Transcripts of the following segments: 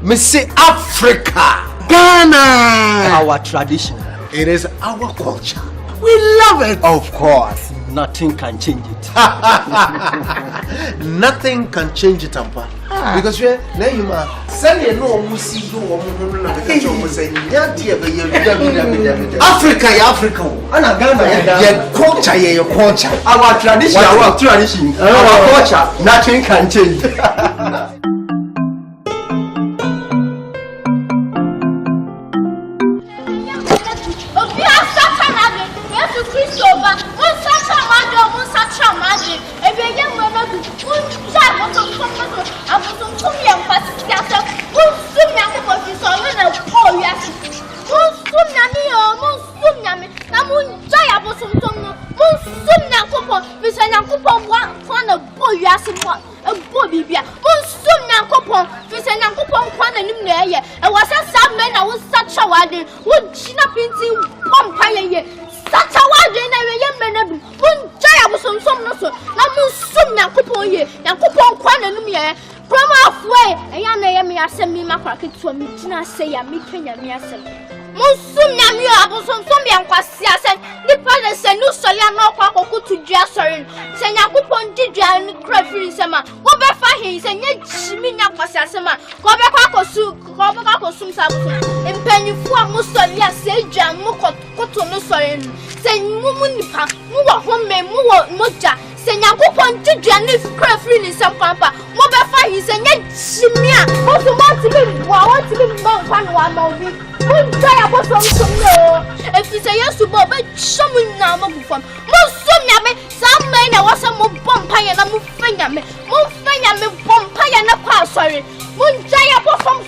Me say Africa, Ghana. Our tradition. It is our culture. We love it. Of course. Nothing can change it. Nothing can change it, Ampa. Because you know, say no, we see you. Africa, Africa. And Ghana, your culture, your culture. Our tradition, our culture. Nothing can change. Say ya me Kenya me asem Musum nyame abosom som ya nkwase asem nipa na se no sori na okwa akoko to dua sori se nyakopon didua ni kra firi sema wo be fa hin se nya chimi nya nkwase asem a ko be kwa akosum sa abosom empanyifu a musori ase dua mu koto no sori se mumu nipa mu wo ho me mu wo moja se nyakopon didua ni kra firi ni sem papa wo be fa hin se nya chimi a wo so want to be one more week. Try about some no. If you say yes to Bob, someone now move from Musum, some men I was a more bumpy and a move finger me. Move finger me bumpy and a pass. Sorry. Moon try about some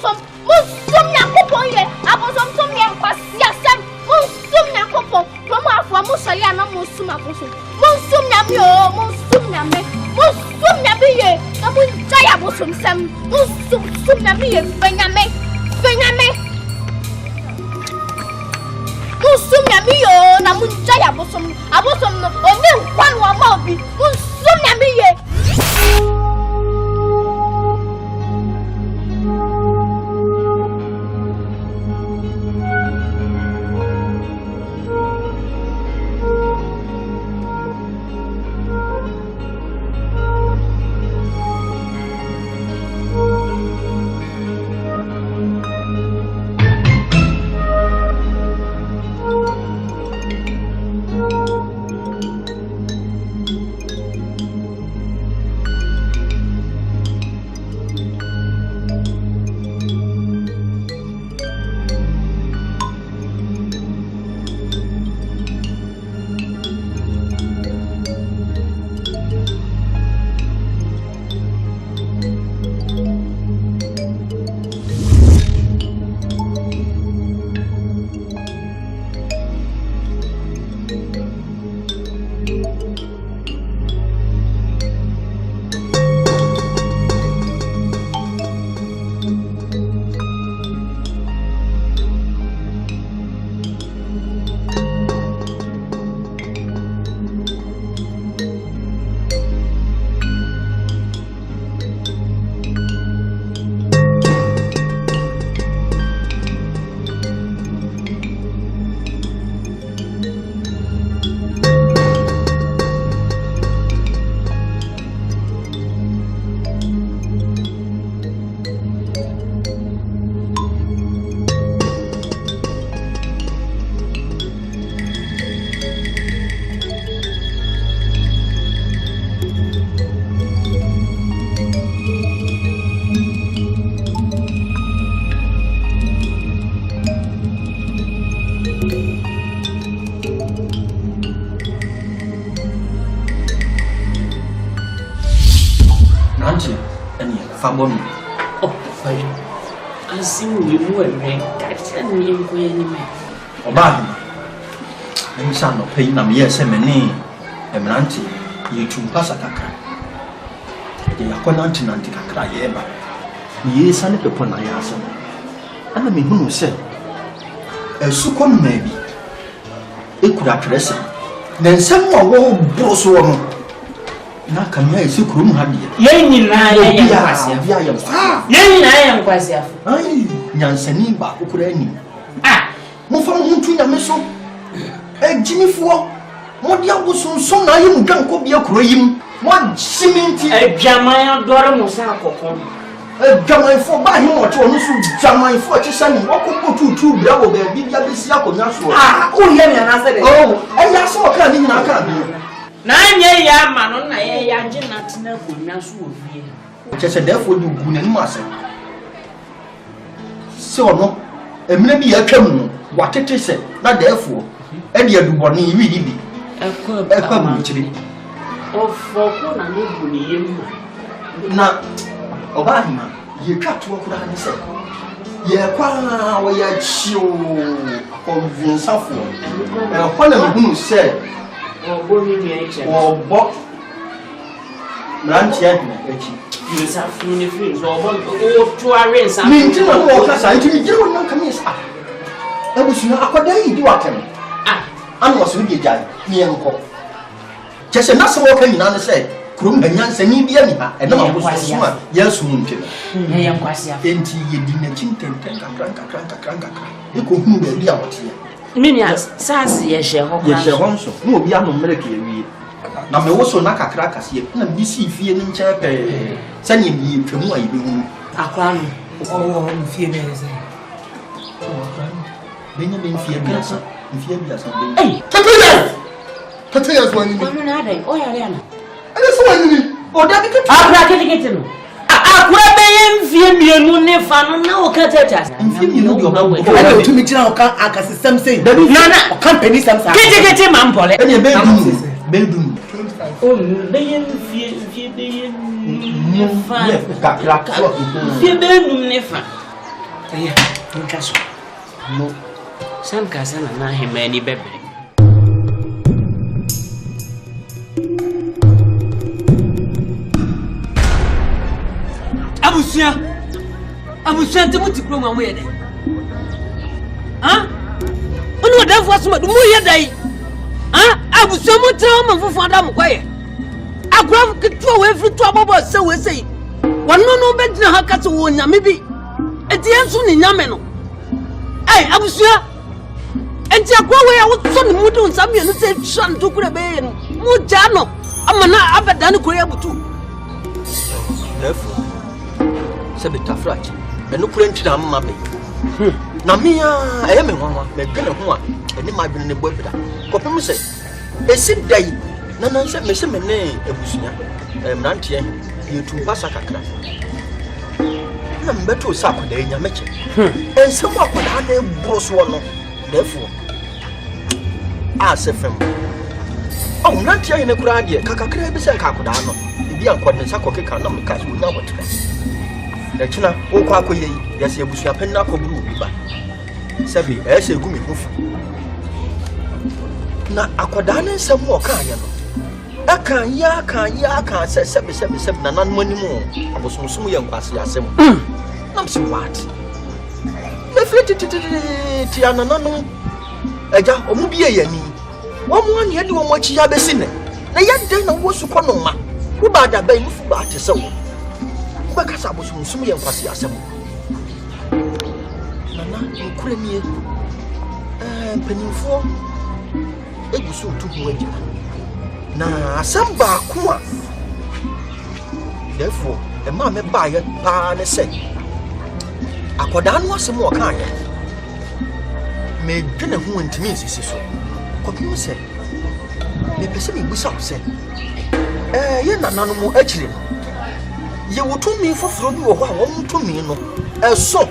Musum Yakopoye. I was on some young Passia. Musum Yakopo. From our Musayana Musuma. Musum Yamio, Musum Yame. Musum Yabe. I will try about some Musum Yame. Finger me. Musum Yamio, Namunjaya Bosom, Abosom, only one more be Musum Yamie. Fabon. Oh, fine. I see you were that's a name for any man. Obama. I'm son of pain, I'm yes, a many, a manti, you two passacaka. They are conantin anticacra, eba. Ye son of the Ponayasa. And I mean, who said, a sucum maybe. It could address it. Then someone won't boss woman. na kamia esi kurom ha de yen nyina yen kwase bia yam yen nyina yen kwase afo ai nyansani ba kokura ani mo fa mo ntu nyame so ejimifo mo dia bosonso na yim dwanko bia kuro yim mo siminti adwaman adore mo sa akokon adwaman fo ba him o to no so adwaman fo ti sani okoko tutu bra wo ba bia besi akonya so o ye me na se de ya so ka ni nyina ka bi na nye ya ma no na ye ya nje na tena akonya so wo vie chese defo du gu na ni ma se so no emina bi ya twam no watete se na defo e de adubone yi wi bi ekwa bu chiri ofoko na no bu ni yem na oba hima ye twato akura ne se ye kwa wo ya chio convinceful hona me hunu se obo ni ni eche obo branch ya dina echi yesa funi free so obo o to are nsa mi ntina ho ka sa ntimi je won kan yes ebusu akoda yi di watem anu waso bi jai mi enko chese na so kan nyina ne se kurum hanyansa ni bia ni ha ena ma boso suma yesu munte ye yan kwase afo enti ye di na chintenten kakran e ko hunu ba bia wote mini sas ye she ho ye she ho nso na obi anu mmereke ye wie na me wo so na kakra kase na bi si fie ni nche pe sani mi twemu ayi be hu akra no o fie me se benya ben fie bia sa fie bia sa ben eh tatu years wani ni no na dai o ya le ana ele so wani ni o da bi ke akra kete no akra be yem vie mienu ne fa no na o ka tata fie mi no di oba wo ele o tumi kira o kan akasisem sei nana o kan peni sam sa kete ma mpole ene be dum o be yem vie be yem ne fa kakra vie be num ne fa eh nka so no sam ka sana na hemani bebe abusia nte muti kro ma mo ye dai onu odan fo asoma du mo ye dai abusia mo tra ma fofo ada mo kwaye akra ketu we free to abobo se we sei wono no be dina ha kase wo nyame bi enti enso ni nyame no abusia enti akwa we ya wo so ni mudu nsam ye no se twan to kura be ye no mo ja no amana abeda ne kura ya butu nefu sebe tafraki eno kura ntira amma be na me a me nwanwa me dwene ho a eni ma dwene ne bo bida kopem se esi dai na nan se me se me ne ebusunya mrantie ye tumpasa kakra na mbeto sa akoda enya meche ensem akoda na ebroso no therefore asefem mrantie ne kura de kakakra bi se kakoda no ebi ankodne sa kokeka na me kaso nya botra echina okwa akoye yi yesi ebusua pen na koburu obi ba sebi ese gumi hofu na akoda ne nsem o ka anya no aka se sebi na nan manimu abosomsom ye nkwase asem nam se what na fiti ananano eja omu bi ye yani wo mu ane de wo mu achi ya besi ne na ye den na wo su kono ma wo ba da ba imufu ba ate se wo baka sabo sum ye nkwase asem nana nkure nie penifo egusu tuhu agya na asem ba ko a therefore e ma me ba ye pa ne se akoda no asem o kan ye me dwene ho ntimi sisi so kopim se me pese me busa se ye nanano mo akire ye wotumi foforo bi wo ho a wo tumi no eso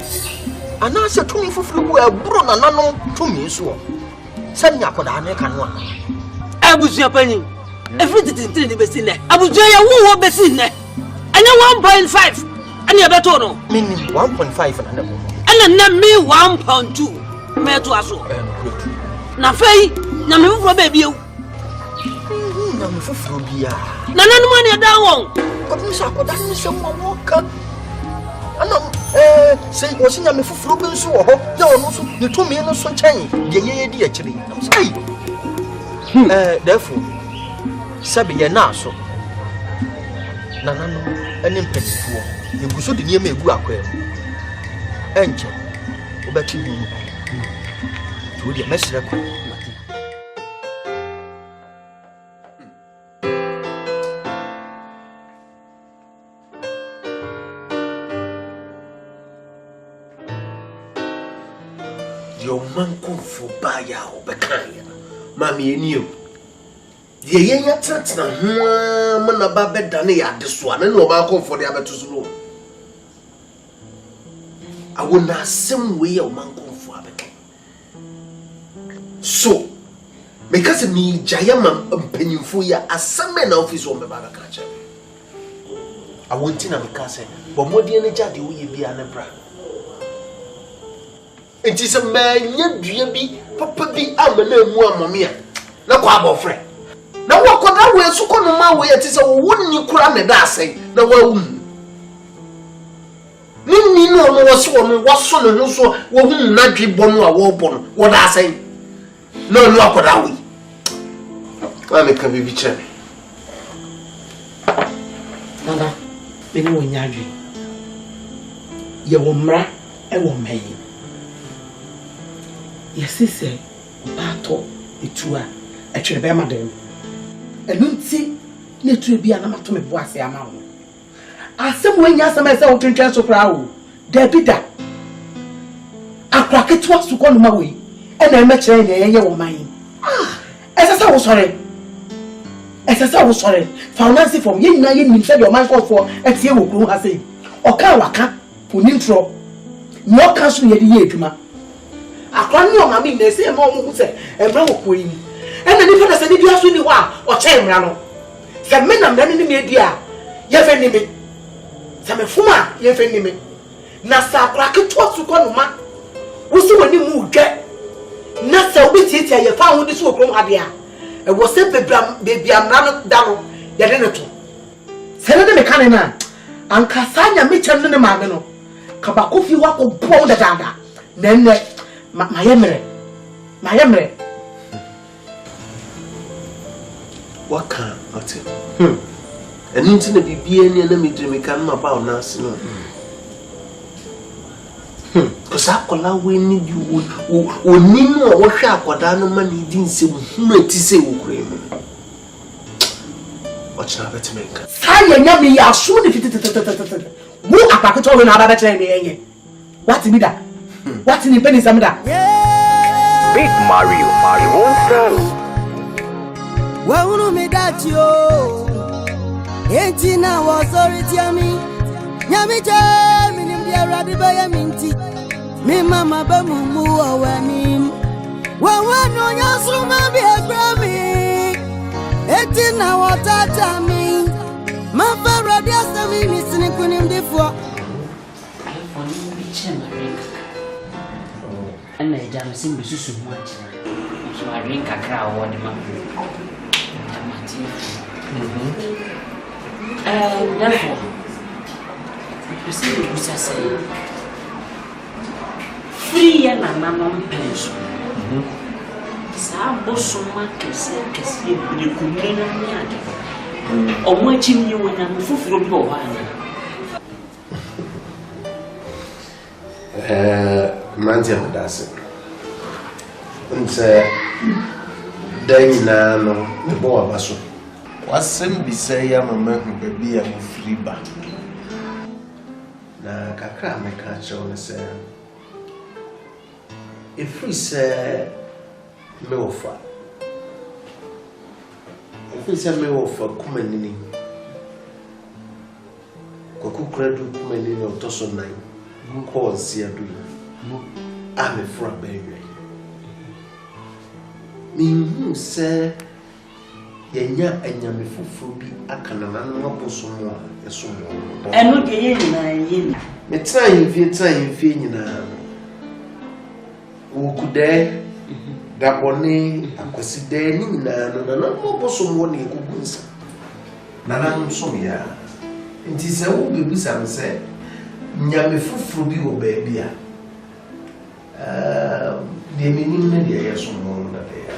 ana se tumi foforo bu aburo nanano tumi so se nya akoda ne kan no abusua pani everything ni besi ne abusua ya wo besi ne anya 1.5 anya beto no mini 1.5 na ne ana na me 1.2 me to aso na fei na me foforo ba biewu na me foforo bia na nanu ma ne da won kopim sa akoda ne se mo ka ana se osinya me foforo bi nso wo ho ya ono so ne tumi no so chen ye ye di akire am sai therefore sabe ye na so Nanano, any penny for you go so the near me go aquarium. Enche, Obeki, to the messenger. Your man come for buyer or Bekaya, Mammy and you. The young Tatsna, man about bed than this one, and no man come for the other to slow. I will not some way your man come for Abeka. So, because of me, Jayam and penny for ya as some men office on the Babakacha. I want in a castle, but more than a jadi will be an emperor. It is a man, yet be Papa be Amane Muamia. No quabble friend. Now what could I wear so come my way? It is a wooden you cram the dancing. No one. Nini no was woman was son and also won't not be born or wobon. What I say? No, no, what are we? I make a baby chair. Nana, me no nyadwi. Ye wo mra e wo man. Yes, say, Bato, Itua, a trebe madam. A lunti, near to be an amateur of Boise amount. As some when you myself to interest of Rao, there be that. I crack it was to call my way, and I met her in the air of mine. Ah, as I was sorry. As I was sorry, found Nancy from Yin Nayin said your man called for at Yellow has said, or Kawaka, for Nintro. No castle yet the Yeduma. I can't know my mean, say a moment who said, and no queen. And then if I said, if you ask me why, or chain rano. Some men are running me, dear. You're offending me. Some fuma, you're offending me. Nasa cracket was to call ma. We see when you move, get. Nasa will sit here, you found this work from Adia. And was simply baby, I'm not down. You're in it. Senator Mecanina and Cassania Mitchell in the Magano. Kabakufi walk on pound the dagger. Then my emery. What can not it? And into the BB and enemy to me come about now. Because I call out we need you or Nino or Shark or Dano money didn't say who to say Ukraine. What's not better make? I am me as soon as it move up at all in our better. What's in that? What's in the penny? Some that Big Mario won't sell. Well, no, me that you 18 hours, sorry, Tiami. Yami jam in the Arabic by a minty. Me mamma bamu or him. Well, one on your summa be a Grammy. 18 hours, Tami. My father, just a me missing him before. And I jam seem so much. So I drink a crowd on the mountain. Therefore, you see the Busa say, free and a mamma pension. Some bosom markets, you could mean a or watching you when I'm full from your one. Mantia does it. And then no, the boy was. Wasn't be say I'm a man who be a free back. Na kakra me catch on say if we say me offer kumanini koku kredu kumanini otoso 9 nko nsia do ame fra bewe mi say yenya anyame fufuru bi akanana no abosomo esomo eno de ye nyina ye me try fie nyina wo kude da boni akwasi de ni nyina no na abosomo ne ekugunsa nana nso ya nti se wo bebusa me se nyame fufuru bi wo ba bia de menim na de yesomo na de ya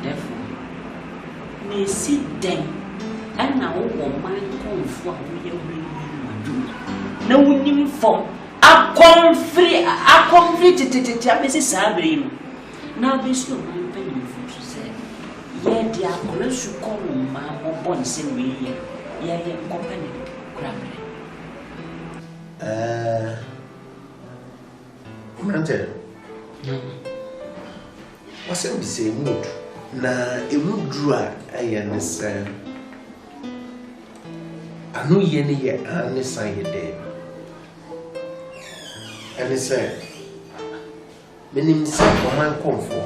Therefore, na si den ana wo man konfo a wo ye na wunim fom akomfri tete amesi sabre no na besu man panyin fu so say ye dia akole su kono ma bobo nse we ye company grabre Kumante wasem bi se mood na emudru a ayenese anu ye ne ye anesa ye de anesa menim se oman komfo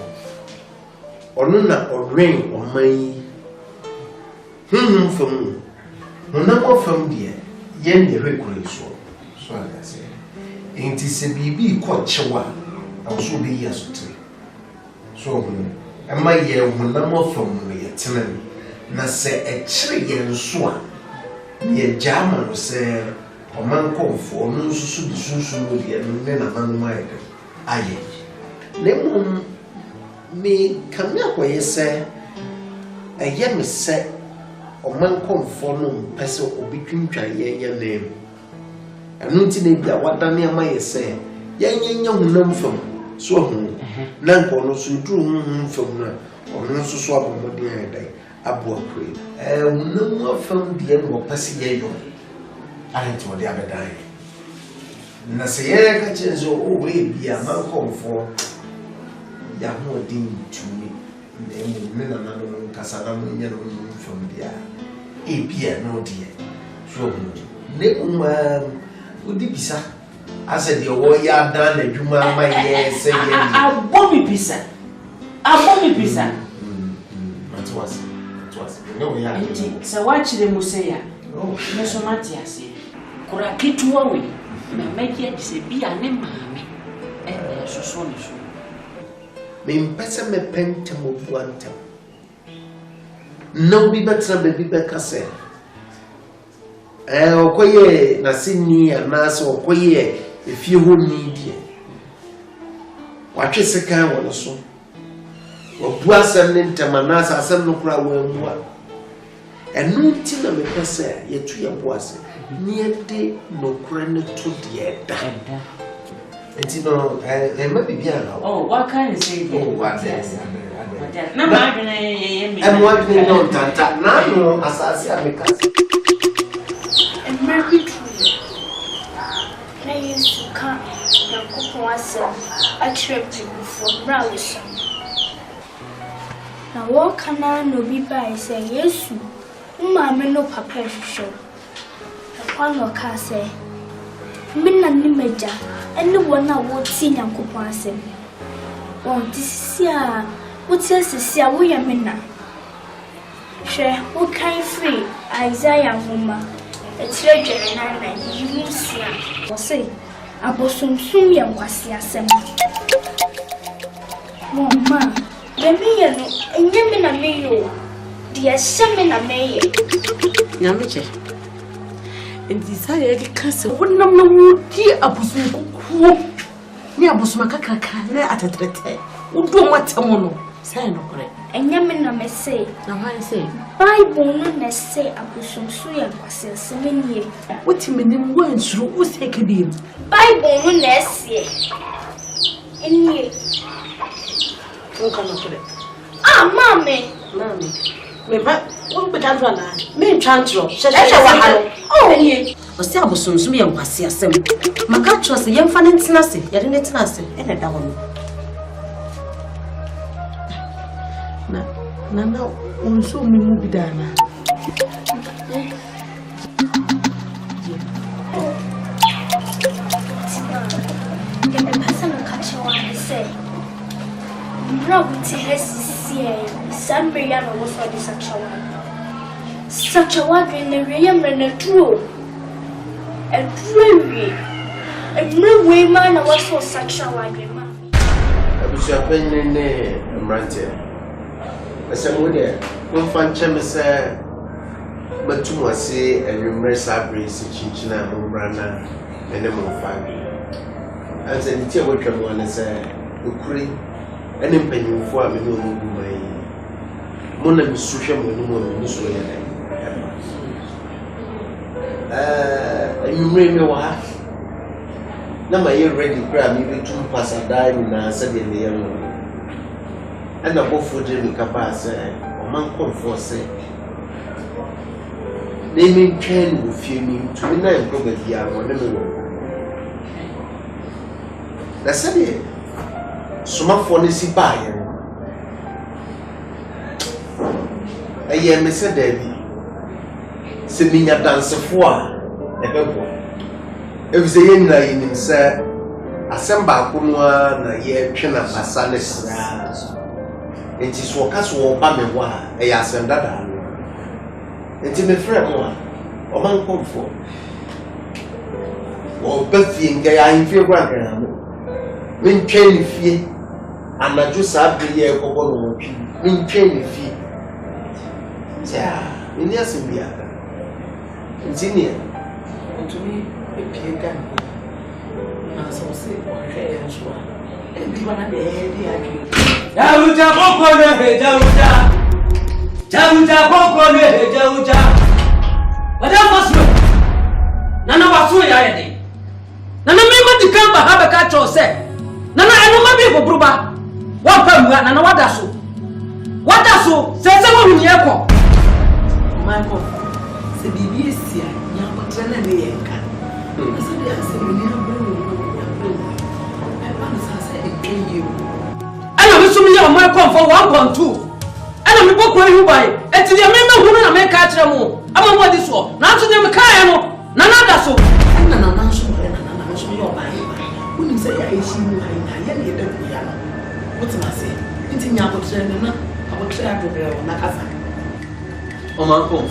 onu na odwen oman fam na ko fam de ye ne rekure so ala se enti se bibi ko chewa awso be ye asotre so ama ye hunam fam no ye tenani na se ekire ye nso a ye jama no se oman komfo no susu di susu no de ne na manu mai aye ne mum me kamya ko ye se eye me se oman komfo no pese obitwintwa ye ne anu nti na bia wadane ama ye se yenya hunam fam so hu na nko no so duru fam na ono so so abomode ya dai abo akure hunam afam de no pese ye yo anti wode abedan na se ye ka chenzo o we bia man komfo ya ho din tumi ne na no kasa na mo nya no fam dia bia no die so ne udi bisa ase de wo ya dan na dwuma ma ye se ye abomi bisa matwas no ya nti se wachire museya ne so matiase kura kitwa we na meje de se bia ne maame so so ne so me mpese me pente mo buanta no bi betra be bi kase okoye na sini anase okoye efie ho ni die watwe seka wo so obu asem ne ntamanasa asem no kura wo amua enu ti na me pese yetu ye bo ase ni ede no kura ne to de da enti no ma bibia na what can you say what na ma adwene ye me am what we don't tanta na no asase ameka American tree. Na Yesu ka na kokon asem akyerɛ people from Browse. Na wo kana no bi bai sɛ Yesu maame no papa hwehwɛ. Na kwa no ka sɛ minna ni meja ene wona wo ti Nyankopɔn asem. Won tisi a wo ti asisi a wo yɛ minna. Hwɛ wo kan free Isaiah homa. It's regular na yusia. Wose abosumsum ye nkwasi asem. Mama, baby ye no enye me na me yo. De asem na me ye. Nyameche. Endi sa ye di kase wonam na wudi abosum kuku. Ni abosum kakaka na atetrete. Wudu matemo no. Say no kore. Enye me na me say. Na why say? Bible no na say abosumsu ye nkwasi asem nie. Woti menim wansuru useke biem. Bible no na say. Enie. Nka no kore. Ah, mama. Me ba won betandro na. Me ntwantro. Hwehwe wa halo. Oh, enie. Osi abosumsum ye nkwasi asem. Maka trust ye mfa ne ntena se. Ye de ne tena se. E na da wo no. Na unso mimu bidana. Get the person to catch you and say, Rob to his Sunbury and was for the such a one in the realm and a true. A dreary. A blue way man was for such a one. I was your opinion in Rantia. Asamoah there, one fan cheme say Batumo say and remember Sabri Chinchina Mumbrana and them on 5. And said the tea would come on and say, Ukri, and in penny for a million Mona Missusha Monumus. You may know what? Now my ear ready grab me 2 pass a dime in a Sunday in the young. And above for Jimmy Capas, or man come for say. Naming chain will fear me to me 9 probably young on the moon. That's it. Suma phone is by. A year, Mr. Debbie. Seminia dance for a pebble. If the young lady said, Asamba Kumwa, na ye China Basalis. It is Wakas or Bamewa, a Asandada. It is my friend, or man come for. Or Bethy and Gay, I in fear grandmother. Min chain fee, and I just have the year of one. Min chain fee. Yeah, in yes, in the other. It's in here. And to me, a peer gun. Now, so say, or hair and so on. And be one of the idea. Jaruja Bokone, Jaruja. Jaruja Bokone, Jaruja. Whatever was you? Nana was so yadi. Nana member to come by have a catch or say. Nana, I know my people, Bruba. What come, Nana, what does so? What does so? Say someone in the airport. Michael, the BBC, young Trena Yanka. I said, I said, we need a blue. I promise I said, it came you. And I'm assuming you're Michael for 1.2. And I'm a book where you buy. And to the member who I make catch them all. I'm on what this war. Now to them, Kayano, Nana does so. And Nana National and Nana National, your mind. When you say, I see you, I am here. What's I say? It's in your Trena. I will try to be on Nakasa. Oh, my God.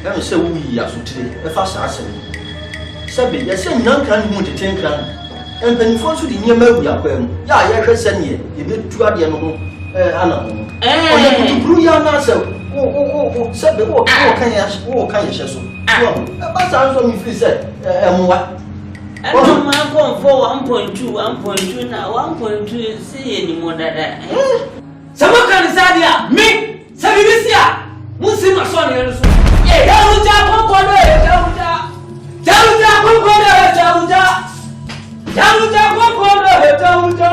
Let me say, we are so today. A fast assassin. Sabi, yes, and young can move to 10 crown. And when you fall to the near Melbourne, yeah, I send you. You need to add the animal. Animal. And blue young answer. Oh, Sabi, what can you ask? Oh, can you say so? But I was only said, what? And no man come for 1.2, 1.2 now, 1.2 is see anymore that. Someone can say, me, Sabisia. Musi masoni yesu. Jaruja kokole, jaruja. Jaruja kokole, jaruja. Jaruja kokole, jaruja.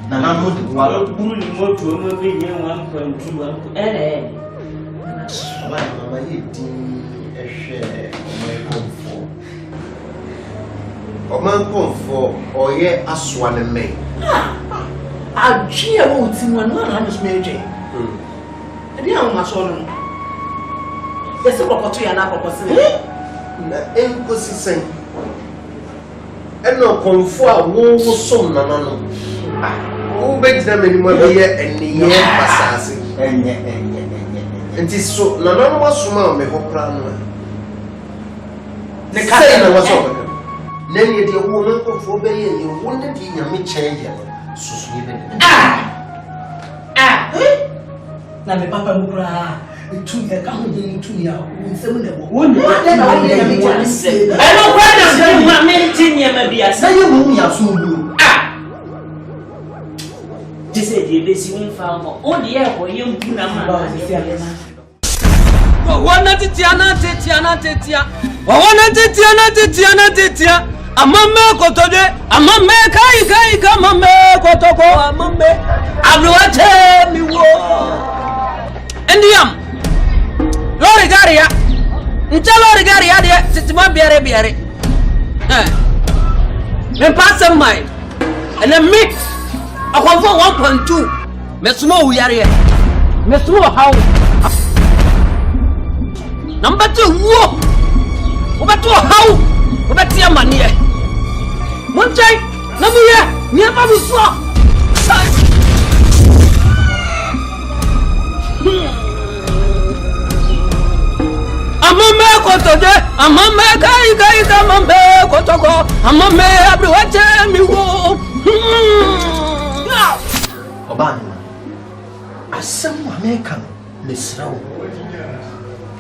Nana mo de wa lo buru ni mo tu mo be yen 1.2 mama ye din ehwe o man konfo o ye asoa ne me adwe wo ti mo no na so me dwe e dia o ma so no e se kokoto ya na kokosi na enkosi sen e no konfo a wo so na no who begs them anymore here and the year passes? And it's so no was small, me hope. The castle was over. Then you dear woman for obeying you wouldn't in me change. So sweet. Now the papa will cry. The 2 year coming 2 years. Wouldn't then I say, I don't want to say, maybe I say, you soon. This is the basic farmer. Oh, dear, for you, Puna. Wana Titiana, a mamma Kotode, a mamma Kai, Mamma Kotoko, a mamma. I will tell me what. And the Lorigaria, Lorigaria, Sitima Biare. Then pass some mine and then mix. I want for 1.2. Mesmo we are here. Mesmo how? Number 2, whoa. Number 2, how? Number 3, money. One time, number here, near Babu Swap. I'm a man, today. I'm a man, guy, I'm a man, Kotoko. I'm a man, everyone tell me, whoa. Obana, America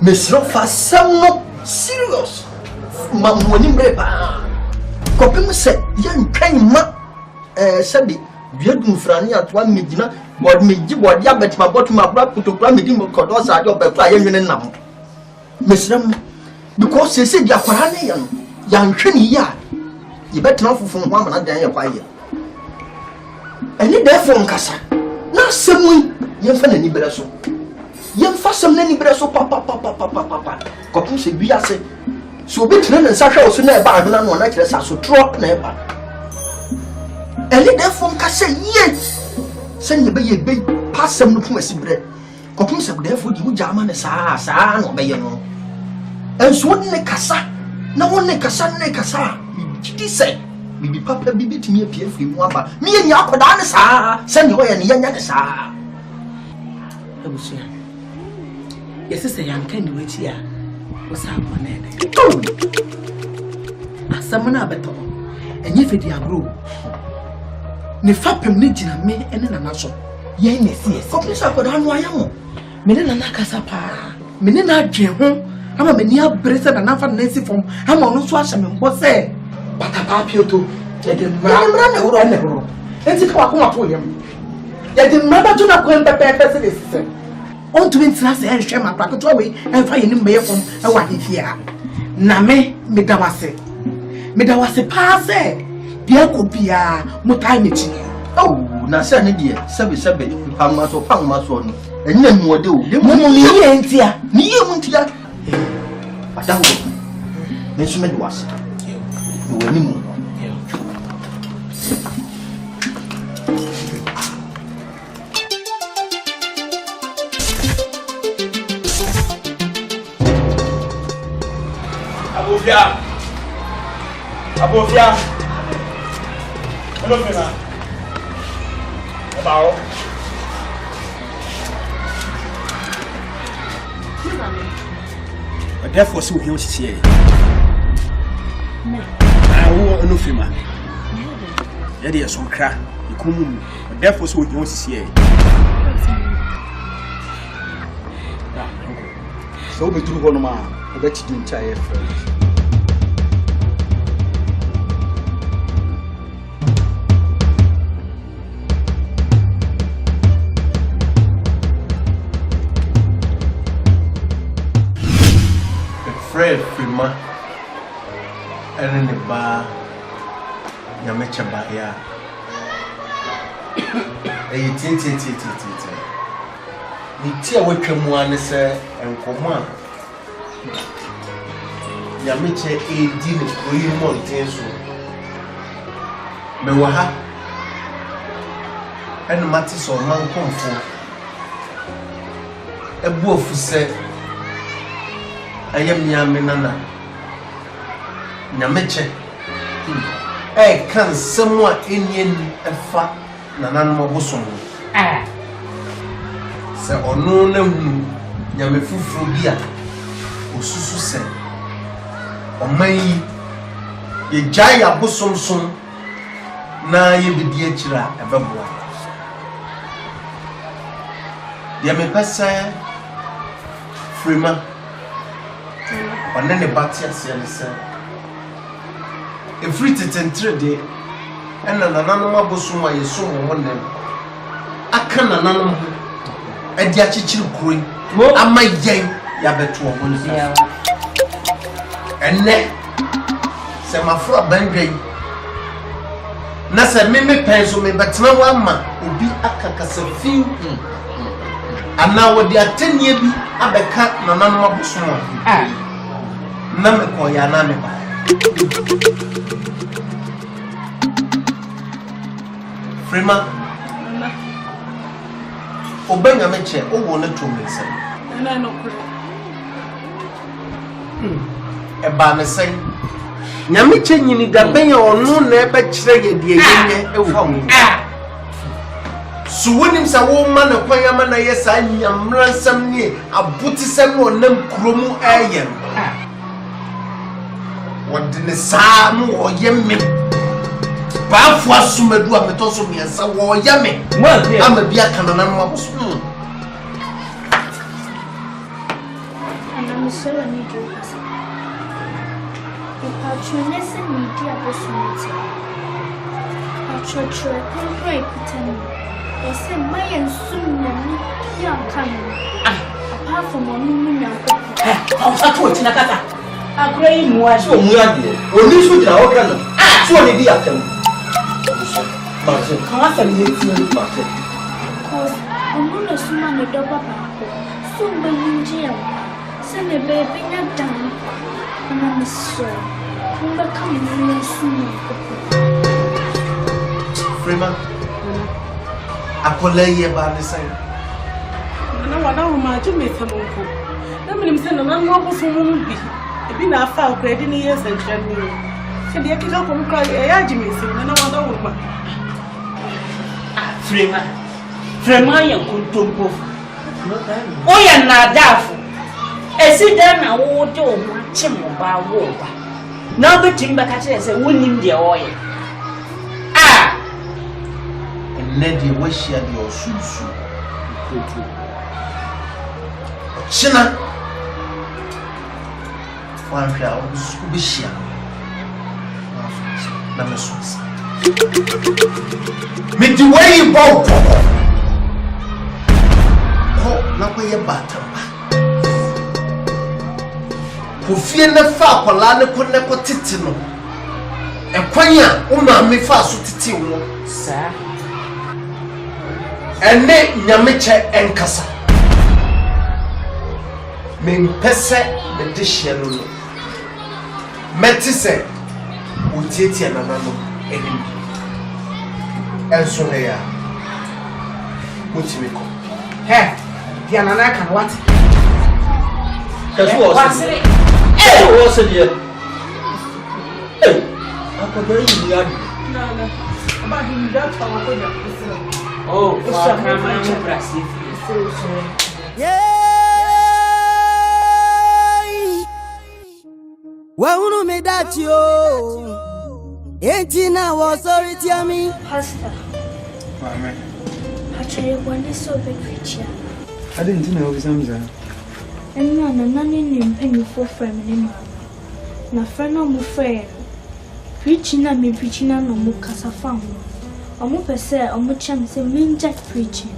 mesro fa sam no serious mamoni mrepa kopim se yan kan ma sabi biadum frani atwa medina bod meji bod ya betima botuma bra putokura medi mo kodo sa de obekura yenwene nam mesram because se dia kwara ne yan hwene ya ye betina fofon ho amana dan ye kwaye eni therefore nkasa na semu yemfa nani bere so yemfa sem nani bere so papa kopim se bia se so betina na nsa hwa o so na e ba ahuna no na kire sa so tro na e ba eni therefore nkasa ye send be pass some no kuma sibre kopim se therefore di uja ama ne sa no be ye no enso ne kasa na won kasa gidi say bibi papa bibi timi apie afri mu aba me ye nya akoda ne sa send ho ye ne nya ne sa abusia yes say yan kan ni wechi a o sa ko na de asamana beto enye fedi agro ne fapem ne gina me ene na naso ye ne sie kopim sa akoda no ayamo me ne na kasa pa me ne na adwen ho ama me ni abrese na nafa na si fom ama ono so ahye me mbo se patapa pioto ye de mra na woro na woro enti ka akoma to yem ye de mra ba to na ko pepe se de se on to intra se enhwe ma pra to we enfa ye ni mbe fom e wa hifia na me da wase pa se dia ko bia mutai me chi oh na se ne die sebe pangma so no enya nuode o mo ni ye ntia ni ye muntia adawo me so me do wase no wani mu Abofia. Hello, Fina. About. But therefore, so he was here. I will no Fima. There is some crack. You come. But therefore, so he was here. So we do one man. I bet you didn't try it first. Frima and the bar Yamecha Bahia. A tinty. The tea away from one and command Yamecha a dinner for you more tenso. Mewaha and Mattis or man come for a wolf said. I am NYAME nana. Nyameche. Can someone Indian a fat Nanan Mobosom? Say, or no, Yame Fufrobia, or Susu said, or may ye jaya bosom son, na ye be dear chira, a verbal. Yame Passa Frima. And then the batty said, if it's a trade, and an animal bosuma is so on them. I can an animal, and the chichi green, and my game, Yabetu on and then, say my fro bangay. Nasa meme pencil me, but no one man will be a cacasafi. And now with the 10 year be a becat, an animal bosuma. Name ko ya name ba Frima Obenga meche o wona to me say na no kure e ba me say nyame che nyini da benya ono na e ba kire ye de yenye e wo mu so wonim sa wo ma na kwanya ma na yesa nyamransam ni abutisam no nam kuromu ayem what the Sam or Yemi Bafwa Sumadu, a metoso, me and so war Yami. I'm a beer canon. so I need you. The patroness and media opportunity. A church, great pretending. Or say, my and soon, young coming. Apart from one I'll in a kata. A great was so muadi. Only should our canon. So only be at them. Martin, half a minute, Martin. Cause I'm going to swim the DOBA. Soon be in jail. Send a baby not down. And I'm sorry. I'm becoming really soon. Freeman, I call you about the same. No one of my two mates among them. Let me send an unlawful woman be. If you not found credit in years and January. Can the Akyere come cry a Jimmy, and no other woman. Freeman, you could do both. Oh, you're not doubtful. I sit down and walk over Chimba Woba. Now the timber catcher said, winning the oil. And Neddy wish you had your shoes. China. One crowd will be sure. Make the way you bow. Oh, not where you're bottom. Who fear the far Polana could never titino. And Quanya, Uma me fast to Titino, Sir. And ne Yamicha and Cassa. Min Pesse the dish yellow. Metise, Utiti and another enemy. And so they are. Mutimiko. Hey, the Anaka, what? That's what hey, what's it here? Hey, I'm going to be No, about him, that's how I put it. Oh, Well, me that you 18 hours, sorry, tell me. Pastor. Actually, one is so big creature. I didn't know something. And none in penny for friend. Na friend no more friend. Preaching and me preaching and no more casa found. A more per se, or more chance of mean jack preaching.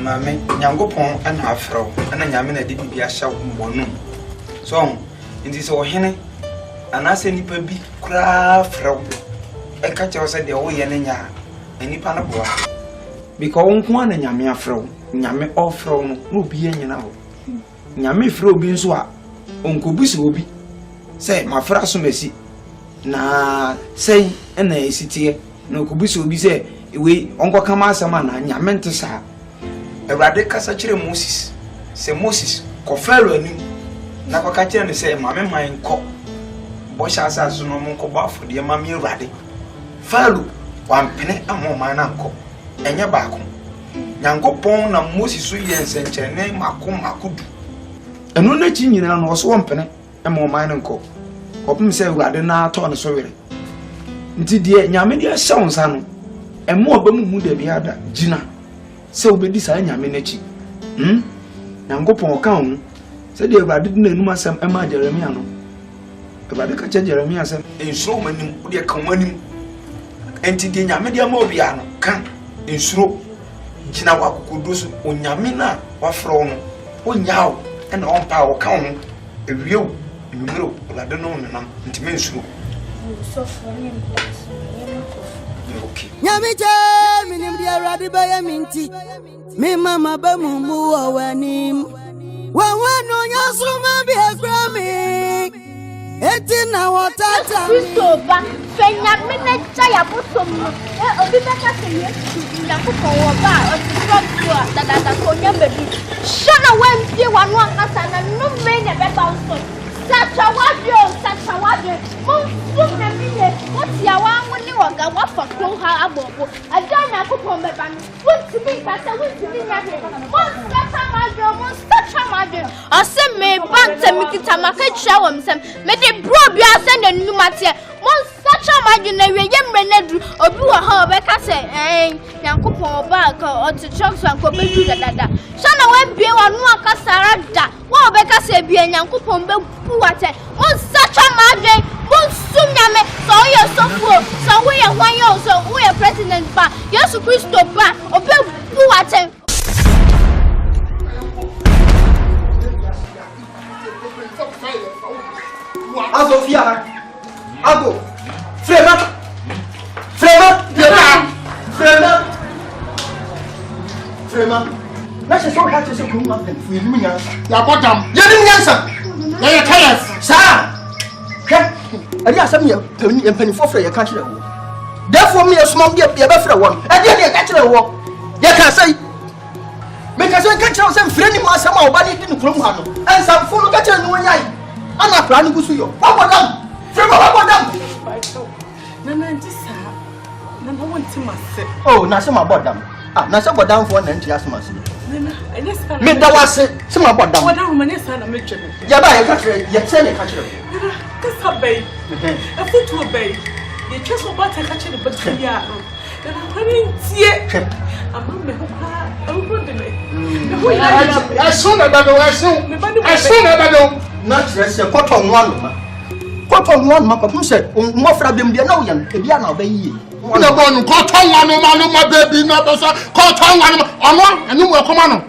Mammy, Yango Pong and half row, and a yamina didn't be a shout one. So, in this old henny, and I say nipper be craft row. A catcher said the old yananya, and Nipanaboa. Because one and Yamia fro, Yame off from Ruby and now. Yame fro being so, Uncle Bussy will be. Say, my frasso messy. Na say, and a city, no Kubusi will be say, we Uncle Kamasaman and Yamentasa. A radical such a Moses. Say Moses, Cofero and you. Nakakacha say, Mamma mine cock. Bosh as no monko buff for the mammy raddy. Follow 1 penny and more mine uncle. And your back. Yango Pong and Moses Williams and Chene Macum Macudu. And no chin was 1 penny and more mine uncle. Open say rather now turn a sorry. Indeed, dear Yamidia sounds and more Bamu de Biada, Gina. So be this Yaminechi. Yango Pong account said they didn't know some Emma Jeremiano. About the catcher Jeremiah said, in so many would you come on him. And today Yamidia Mobiano can. In slow, Gina Wakudusu, Unyamina, Wafron, Unyao, and on power count a real, you know, I don't know, and mention. So funny. Okay. Yamija, minim dia radi baya minti. Me mama bamu muwa wanim. Wawano yasuma bi agrami. Etina watata. Kristo ba, fenya mine chaya bosomu. Obi beka seye. Ndakuko wo ba, otikrop dada konya bebi. Shana wentie wanu akasa na nume ne beba uso. Sacha wadyo. Mum na mine. Woti ya wangu ni waga wafa kronha abobo. Adana kuko beba mi. Wonti mi kasa wonti mi nyake. Monster madyo. Ase me bante mikita makacha wamsem. Me de bro bia send the new matia. Monster imagine na we yemrenadu obi wa ha obeka say Nyankopon ba ka o te chok so anko bedu dada so na we bie wa no akasara da wa obeka say bie Nyankopon be buwate on sacha madwen mon sumnyame so ye sofo so we ye hwan ye so we ye president ba Yesu Kristo ba obe buwate Azofia Ago Frema na se so ha se ko ma pen fu yimu nyansa ya bottom yimu nyansa na ya tires sa hwe ari asam ya pen fofre ya ka kire wo therefore me asuma bia be frɛ wo e de ya ka kire wo ya ka sai me ka so ka kire wo se mfre ni mo asam a oba ni di ni kurom ha no ensam fu no ka kire ni wo nyai ana pra ni gusu yo wabodam frema wabodam Nana ntisa nana wonti mase oh na se ma bodam na se bodam fo na nti asma se nana enesa me da wase se ma bodam bodam manesa na metwe ya ba ya ka kire ya se ne ka kire nana kasa bay afutu bay ye cheso ba ta ka kire ba ya nana kwani ntie amma me ho ka awuro de me ho ya aso na bado na kire se koto nwa no ma koto nwa no ma ko se mo fra bem bia na wo yan e bia na obayi na bonu koto nwa no ma baby na to so koto nwa no ono enu mo koma no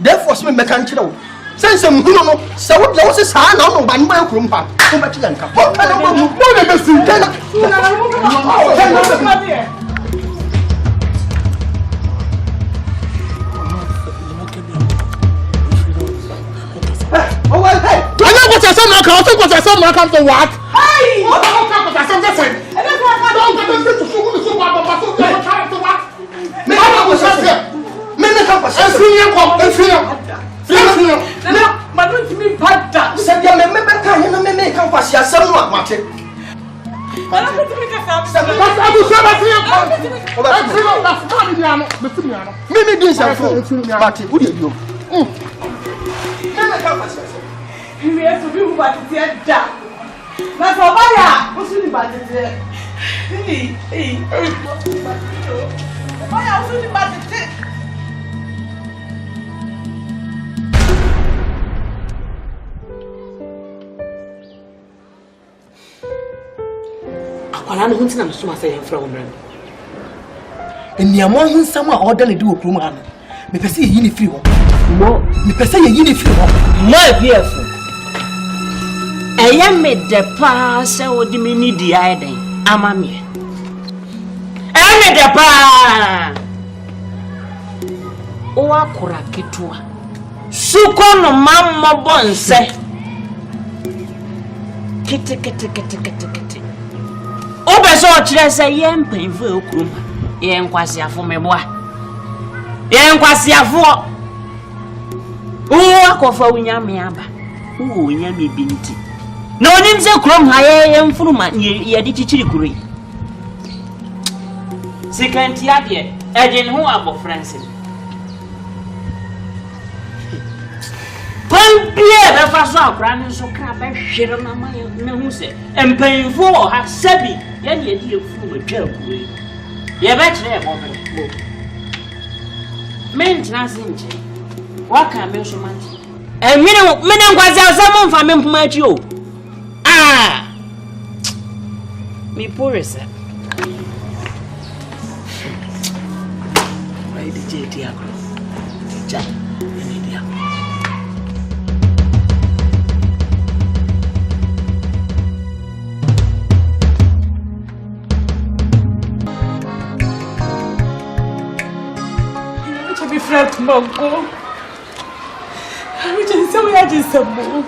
therefore se me kan kire wo sense mhunu no se wo de wo se saa na no ba ni ba kurum pa ko ba ti yanka ko na mo mu ko le be si tena oh well hey I know what I said now come to what hey what I said just say don't get them to fool so what but so they try to what me I was say me come pass nana ma don't me pada se dia me be kan he no me kan pass ya sam no amate nana me ka sa but I will say that you me din sam fo but wo dey bio me kan pass ya we have to be who ba ti da na so ba ya o su ni ba ti ba ya o su ni ba ti akwala no hunti na so ma say enfra wo mran eniamo hunsam a order ne di wo krum ha no me pese yi ni free ho mo me pese yi ni free ho mo abiafo eya me de pa se odi me ni di aiden amame eya me de pa o akura ketua suko no mammo bonse kete o be so kire se ye mpanfo okurum ye nkwasiafo meboa ye nkwasiafo o akofa unyame aba o unyame binti na onim se krom ha ye mfuruma ye di chichiri kuro yi sikanti ade ejin ho abo france Pambie be fa so akra ne so kra ba hwere na ma me hu se empanfo ha sabi ye ne di efu ma twa kuro yi ye be kire e mo be men transinje waka me so manti mene ngwazi asamo mfa me mpuma achi o mi porese ai DJ Tiago ja ni dia be flat mango I'm just so ya disamo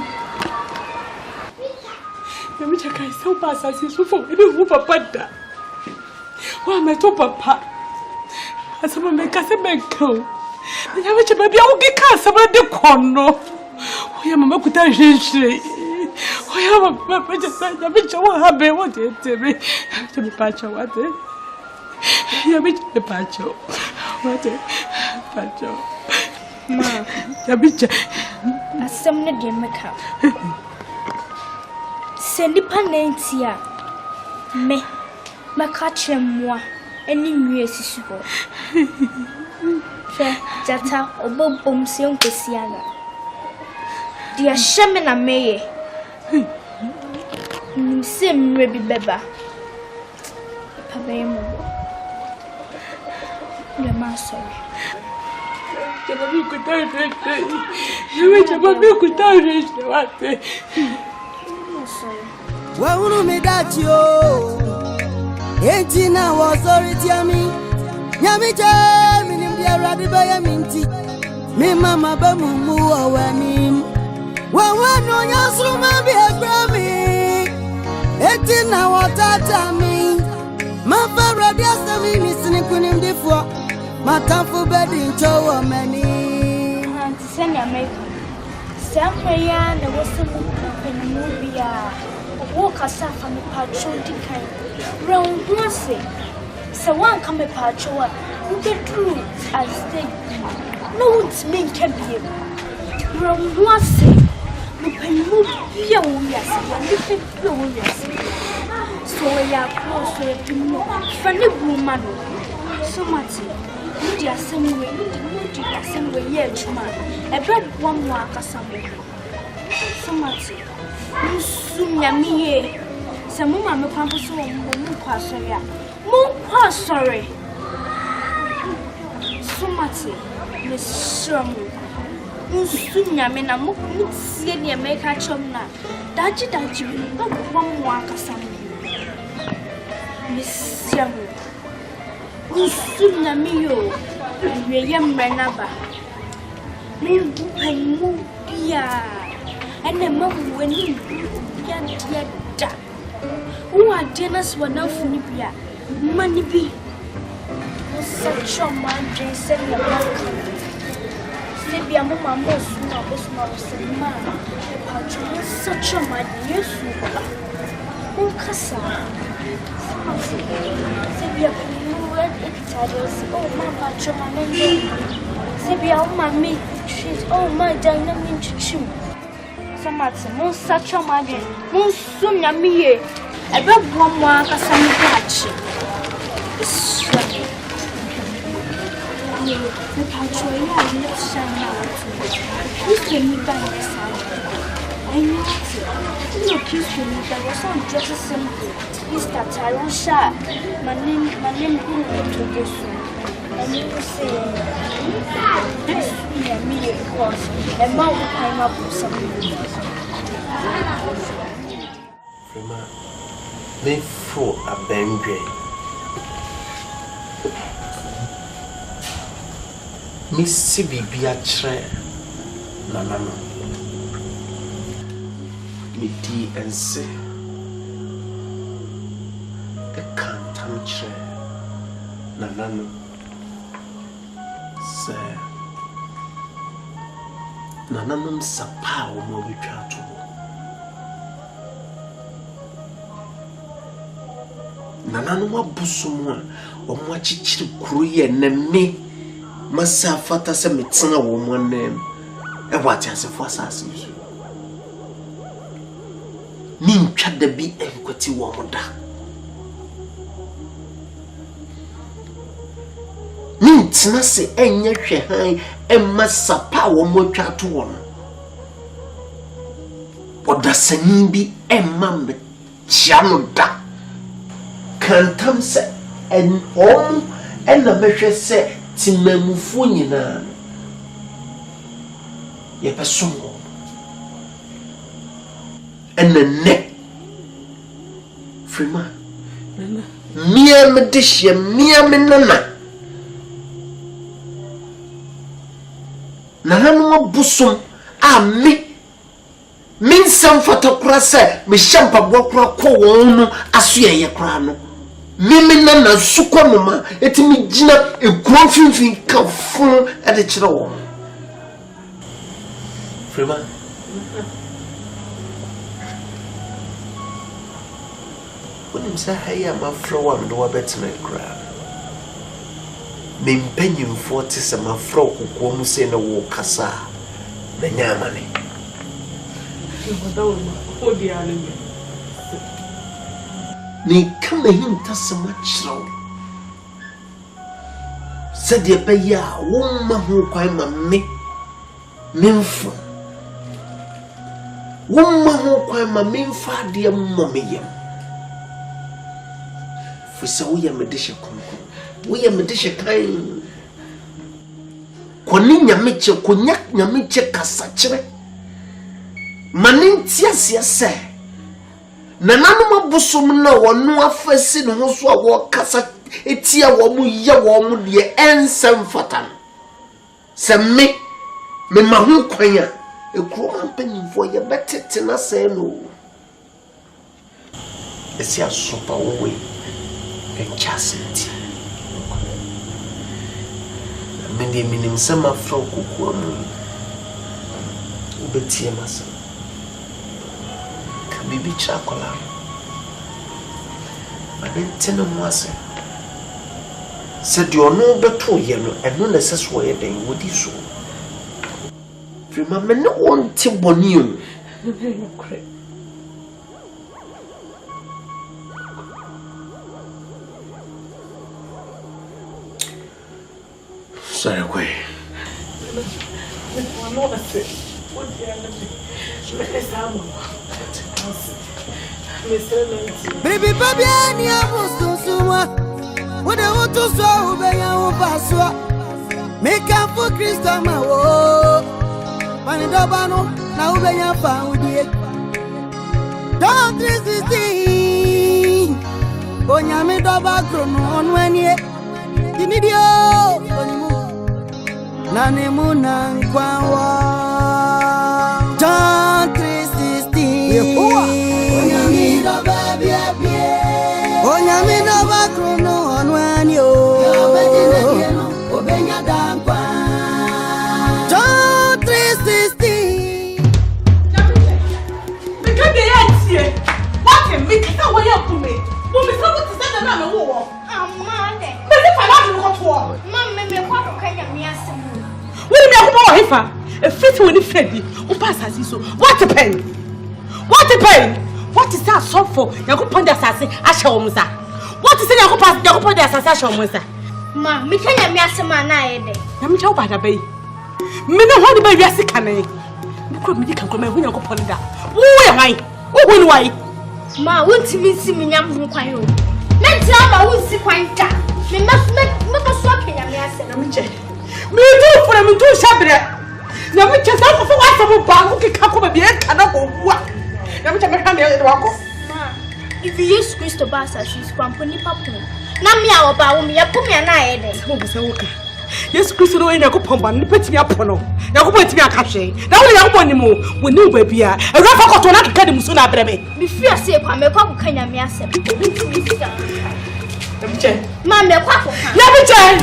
I'm just kai so passa se so for me papa da wa me to papa asama me ka se me kan ya me cheba bia wo ka asama de kono o ya mama kuta jenjire o ya mama me just ya me chawa ha be wo de tebe ya me pa chawa de ya me pa chawa what pacho ma ya bicha asem ne de meka se nipa nantia me catch moi, any new sister. Jata, or bomb sion Cassiana. Dear shaman, I may. Sim Rebbe Beba. Pabemo. The master. Wawunu me that yo. Ejina was sorry tiami. Nyami je minim dia radi baya minti. Me mama ba mumu awani. Wawanu nyasru ma bi agrami. Ejina watata mi. Ma fa radi asami mi sinikunim defo. Matafu bedi chowo mani. Auntie send America. Somewhere there was some movie. Walk a safa me patrol dikai. Round once. So one come a patrol. You get through as they. No, it's me can be. Round once. You can move your yes. You can go yes. So we are close to a pinno. Funny woman. So much. You are somewhere. You are somewhere. Yeah, man. A bread one more Asamoah. So much. Nyamiye. Some woman me pampo so mo sorry. So much. Me strong. Nyame na mo tie ne make a chom na. Daji no one more Asamoah. Me strong. Nyamiyo. We yam renaba. Me mu bia. And the mom when you get that. Who are dinners were not for Nibia? Money be such a man, Jason, the bank. Sibia Mamma most man, such a man, yes, who Cassa. Sibia, you read it, oh, Mamma, Choma, Sibia, my meat, she's all my dynamic to chew. Mon such a magic, mon soon a me. A big one more Cassandra patch. The patrol, let's shine out. You can me by the side. I know you kiss me, that was on just a simple. Mr. Tarusha, my name to this one. And you say, this is me, of course, and mom will climb up with something. Frema, me for a bangre. Miss Bibi a tre, Nanano. Me tea and say, a cantam tre, Nanano. Say, Nananum sapa o mo bitwa to. Nananum abusumu a o mo achichiri kuru ye na me masa fata se metina wo mo nem e wati asefo asase so. Ni ntwa da bi enkwati wo mo da. Nintina se enye hwe han emma sapa wo mo twa to wo no. Odasani bi emma me chia no da. Kantam se en om enna mehwe se timamufu nyina. Ye pesomo. Enna ne. Frima. Nana. Mia me dishye mia me nana. Nananu abusum a me nsam fatokura se me shampa bokura ko wonu asuye ye kura no me nana suko no ma etimi gina ekuro finfin kafun e de kire wo Frema wonim sa haya ma flower ndo wa betina kura me mpanyimfo te se ma fro kokko mu se na wo kasa na nyama ne ni come him to so much slow. Said the Baya, woman who quite me, Minfo. Woman who quite my main father, dear mommy. For so we are Medisha Conco. We are Medisha kind. Quaninia Mitchell, Cognac, Namiche Cassachere. Manintia, say. Nananuma busum na wonu afasi no ho so awo kasa etia wo mu ye wo mu de ensem fatan se me ma hu kwan a ekuro ampanimfo ye betete na se no esi asopa wo we enchasenti me de minim se ma fra kokua mu obetie masa Bibi Chakola. I didn't tell him was it. Said you're no better, and no necessary thing would you so. Remember, no one Timbonium. Sorry, away. Baby, baby, any apostle, what I want to show, be a pastor. Make up for Christo, my woe. Panidobano, now be a found it. Don't resist. Onyame DOBA chrono on 1 year. Dinidio, Nanimu Nankwa. John 3:16. Onyame DOBA chrono on 1 year. John 3:16. What can make it away up to me? When we come to set another war. Amane. But if I don't know what Mamma me kwa kanya miasa. What do you mean about a fit when it's ready? Who passes so? What a pain! What a pain! What is that song for? Yakuponda Sassi, Ashamusa. What is it? Yakuponda Sassamusa? Ma, me kanya miasa mana. I'm told by the bay. Men know how the baby is coming. You could be come when you go upon that. Who am I? Who why? Ma, won't you miss me? I'm from Kwayo. Let's have a who's the quanta. Me must make a swap in a miasa. Me do for me to Shabra. Now we just have for what I'm about to come over here. Cannot go work. Now we can come here and walk. If you use Crystal Bassa, she's company papa. Namia about me, I put me an eye. Yes, Crystal, and I go pump and put me up on. Now go put me a cachet. Now we are one more. We knew baby. A rough to not get him sooner, baby. Before I say, I'm a papa can I miss him. Mamma, papa. Never change.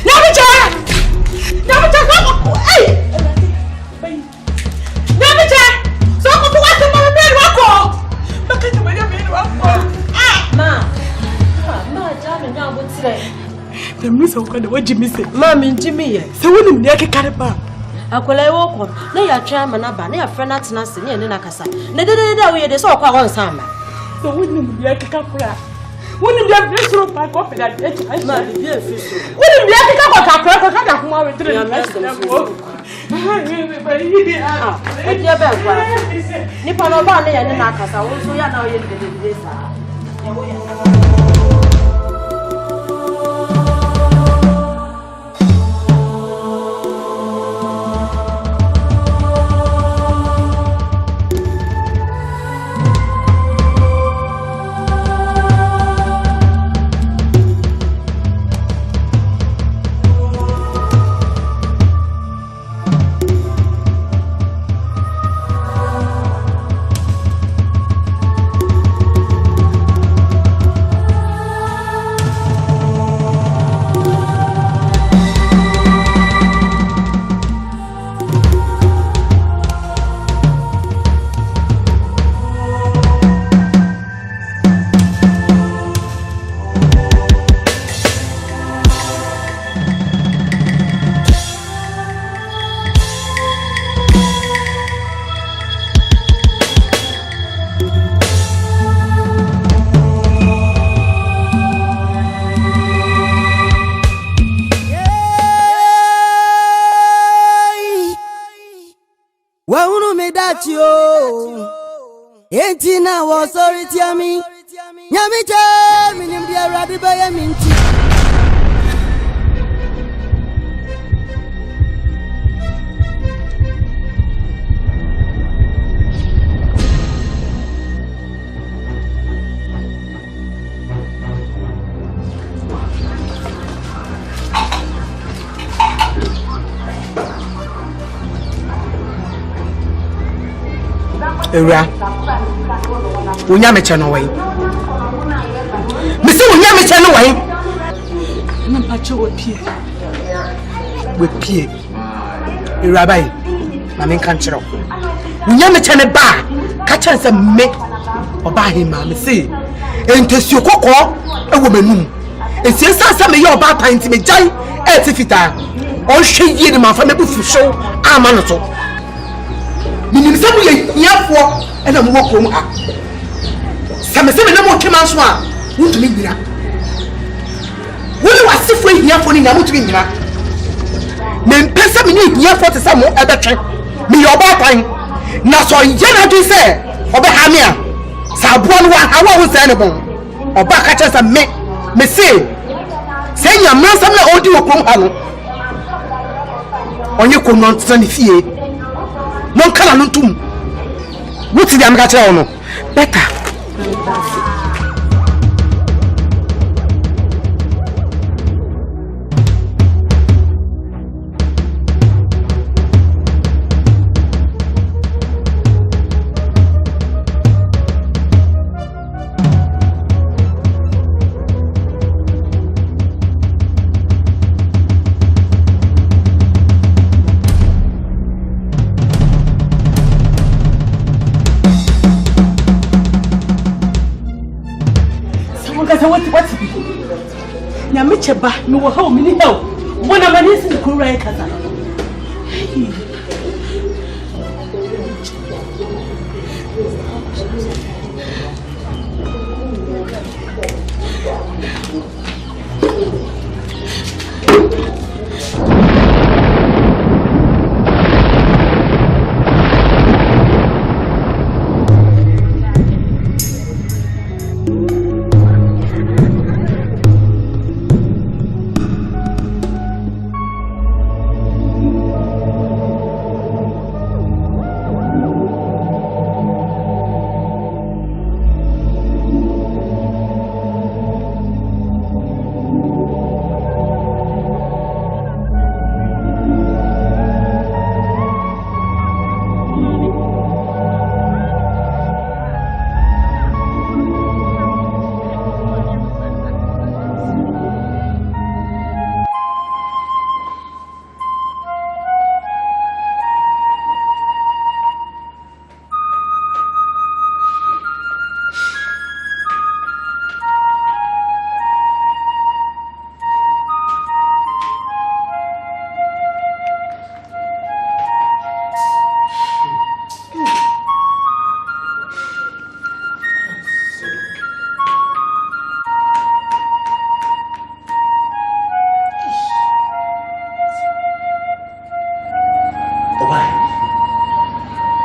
Never change. Never change. Hey! Never change. So I'm going to watch the baby walk. Look at the baby walk. Ma, Jamie, now what's today? The miss of what Jimmy said. Mammy, Jimmy, so wouldn't be a caraba. I call I walk on. They are chairman, they are friend at Nancy and Nakasa. They did it so quite on summer. So wouldn't be a capra. Wouldn't be a fish room back up that wouldn't be a cup of datio. Entina was sorry tiami. Nyamicha minim dia rabi baya minti. Ewura wonya meche no wai mese wonya meche no wai na pacho we pie Ewura bai na men kan kire wonya meche ne ba ka chance me oba he ma mese entesio kokko ewo manum esi sasa me ye oba pint me jai etifita on hwe yie ne ma fa me bu fusho ama no to minim se mu ye hiafo ena mu woko mu ha samese na mo twema so a wutumi nyira woni wasifo hiafo ni nya mutumi nyira me mpesa me ni hiafo te se mo ebetwe me ye oba pan na so ye na du se obe ha me a sa abo no wa hawa wo se ne bon oba ka che se me se nya mransam na odi wo krom ha no onye ko no tsani fie non kala no tum wuti di amga kire ono better What? Nyamicheba, no how many help. When I'm listening to Kurai Kaza.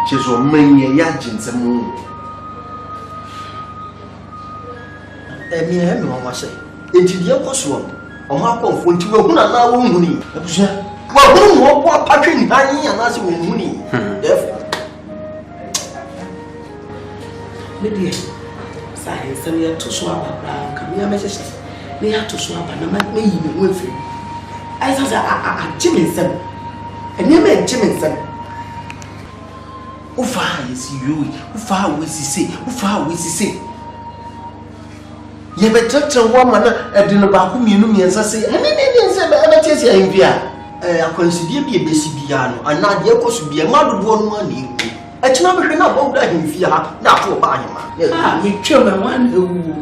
Chezo menye ya jinsemu emi e mi won wase enti ye koso o ma konfo nti we huna na wo huni abusia wa hunu wo po apatwe ni hanyi ana se wo huni therefore Media science we are to swap come ya message we have to swap na me yi me wo fi I say a chimin enye me chimin sem ufa yesi yui ufa wesi se ye betratra wo mana edino ba ku mienu miensa se ene nse be abatesi ahimfia akwansidie bi ebesi bia no ana de ekoso bia madodo no ani echina behwe na bo da ahimfia ha na ato ba ahima me twema wan ewu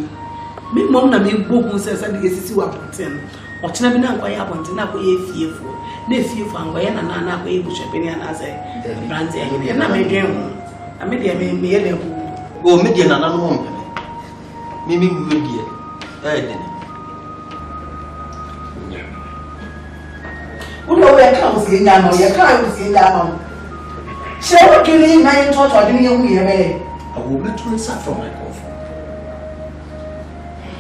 me mom na me bogu se de esisi wa poten ochina bi na nkwaye abonten na kwaye fiefo na fiefo angwaye na kwaye bushepeni ana se brands ahine na me dwen ho na me de me ye le o me de na no mo mimi we die dene uno we ka usinya no ye ka usinya no Say what you need, I am taught what you need. I will let you inside from my comfort.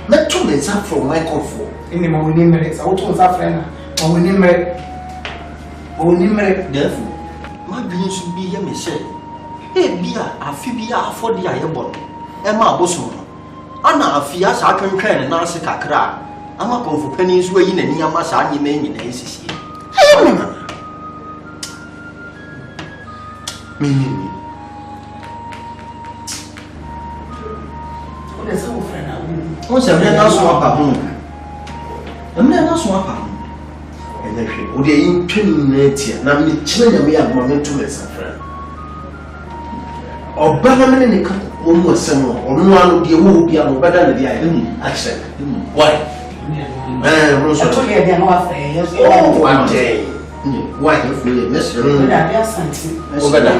Let you inside from my comfort. In the morning minutes, I will tell our friend, or when you marry. Therefore, my being should be here, me say. Hey, beer, a fibia for the airborne. Emma Bosom. Anna, a fias, I can train and answer Kakra. I'm a comfort pennies way in any Amasani main in ACC. Me. What's a man swap at home? A man swap at home. And if you would in Trinity, now me chilling me at momentum as a friend. Or Bannerman in the cup, almost some or no one of the who be better than the island. I said, why? I told you they're not fair. Oh, one day. Why, if we miss you, Asante. Over there.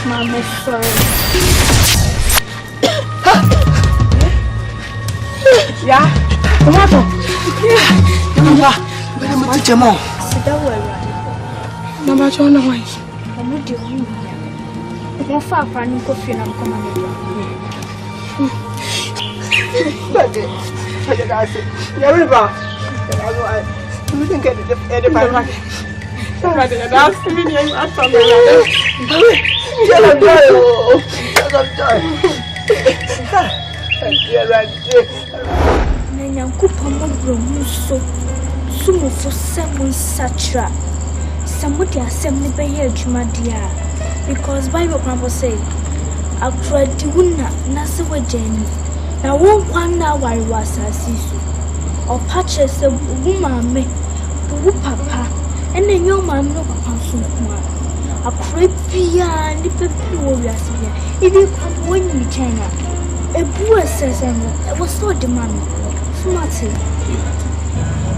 Mama, sorry. Yeah? Come on. Mama, sit down. Sit down. Mama, John, why? I'm not doing it. I'm far from coffee and I'm coming. But you're about. You didn't get the back. That's the video you asked for. Because Bible Bible say, I tried to win Nasa Jenny. Now, one now I was a sisu. Or patches a woman me, papa, and then your man no papa. A creepy and the people warriors here. If you come when you China, a boy says, I was so demanding. Smarty.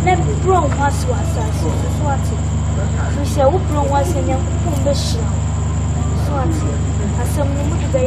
Let me brown was Swati. We shall brown was in your Pumbashia. Swati. As some would be a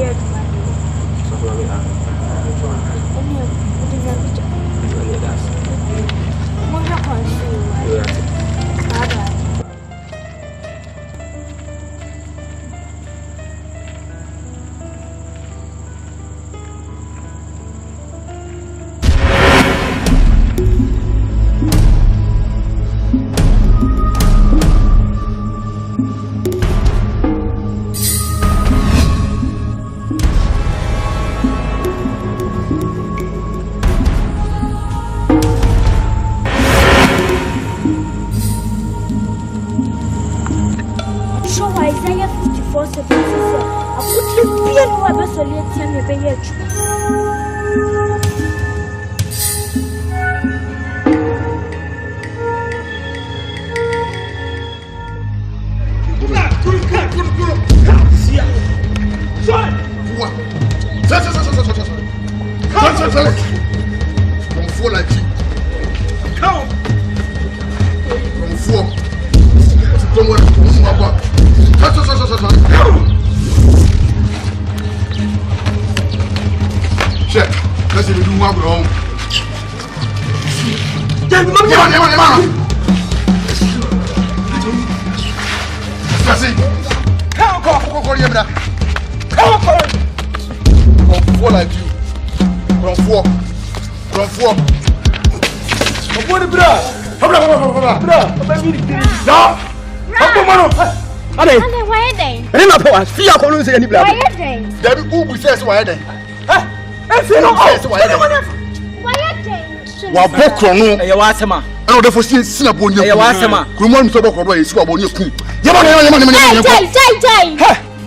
Wabokrono eya wasema ana odefo si abonya eya wasema kurumo nso bokrono e si abonya ku Jai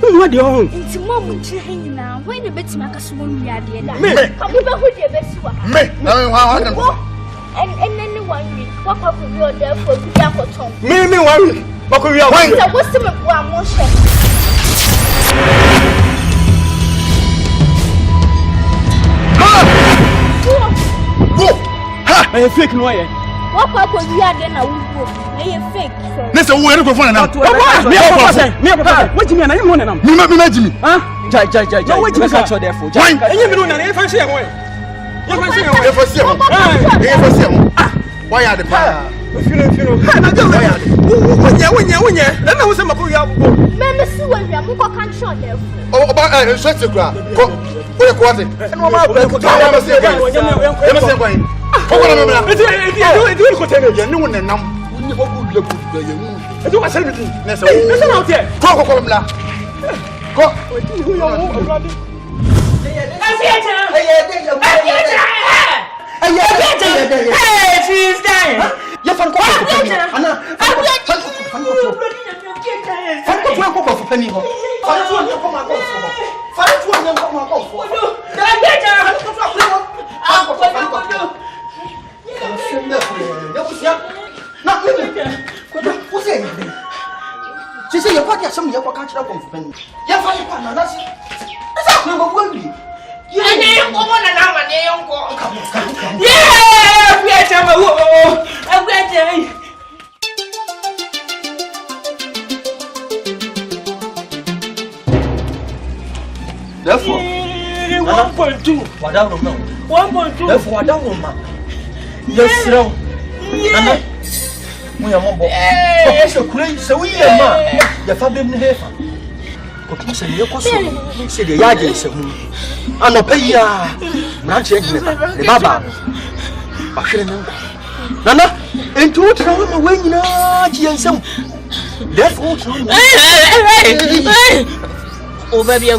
what the hell nti mo mu nkyire nyina when the beti maka so mo wiade da me ka bi ba hu de besi wa me na me ha na and one week what ka bi o da for bi akoton me 1 week bako wi awon so go si me bo amon she I fake no way. What papa you are then I will fake. Nessa wo ere ko fon na. Me papa. What you mean? I am one na. Me na Jimmy. Huh? Jai. No wait me catch there for. Jai. Enye me no na e fa share mo. E fa share mo. Why are the pa? Fino. Ha na go. Wonya. Na wo se mapo ya abugo. Me see when you go can show there. Oh, ba so te kra. Ko ko ate. No ma ko ta ya se kwa. Ya se kwa. Ko ko na me na. Edi ko tene. Ya ni wo na nam. Ni ko bu le bu ya wu. Edi wa se mi. Nessa. Nessa na ote. Ko mla. Ko. Odi yo wo obrade. Hey, she's dying. You fan ko Anna. Fan ko for penny ho. Fan to on ko ma ko for. Fan to on ko ma ko for. She say you quite some you can't tell for penny. You find partner that's it. That's not what we. You ain't going to now and they don't go. Yeah, we are Asamoah. I'm glad. Therefore, 1.2. What I don't know. 1.2. Therefore, I don't know. Yes, sir. Anna, we are more. So crazy, so we are man. The family here. Because you could say the yard is a moon. And a pay ya. Not changing the Baba. Nana, and two travel away in a some. Therefore, over you.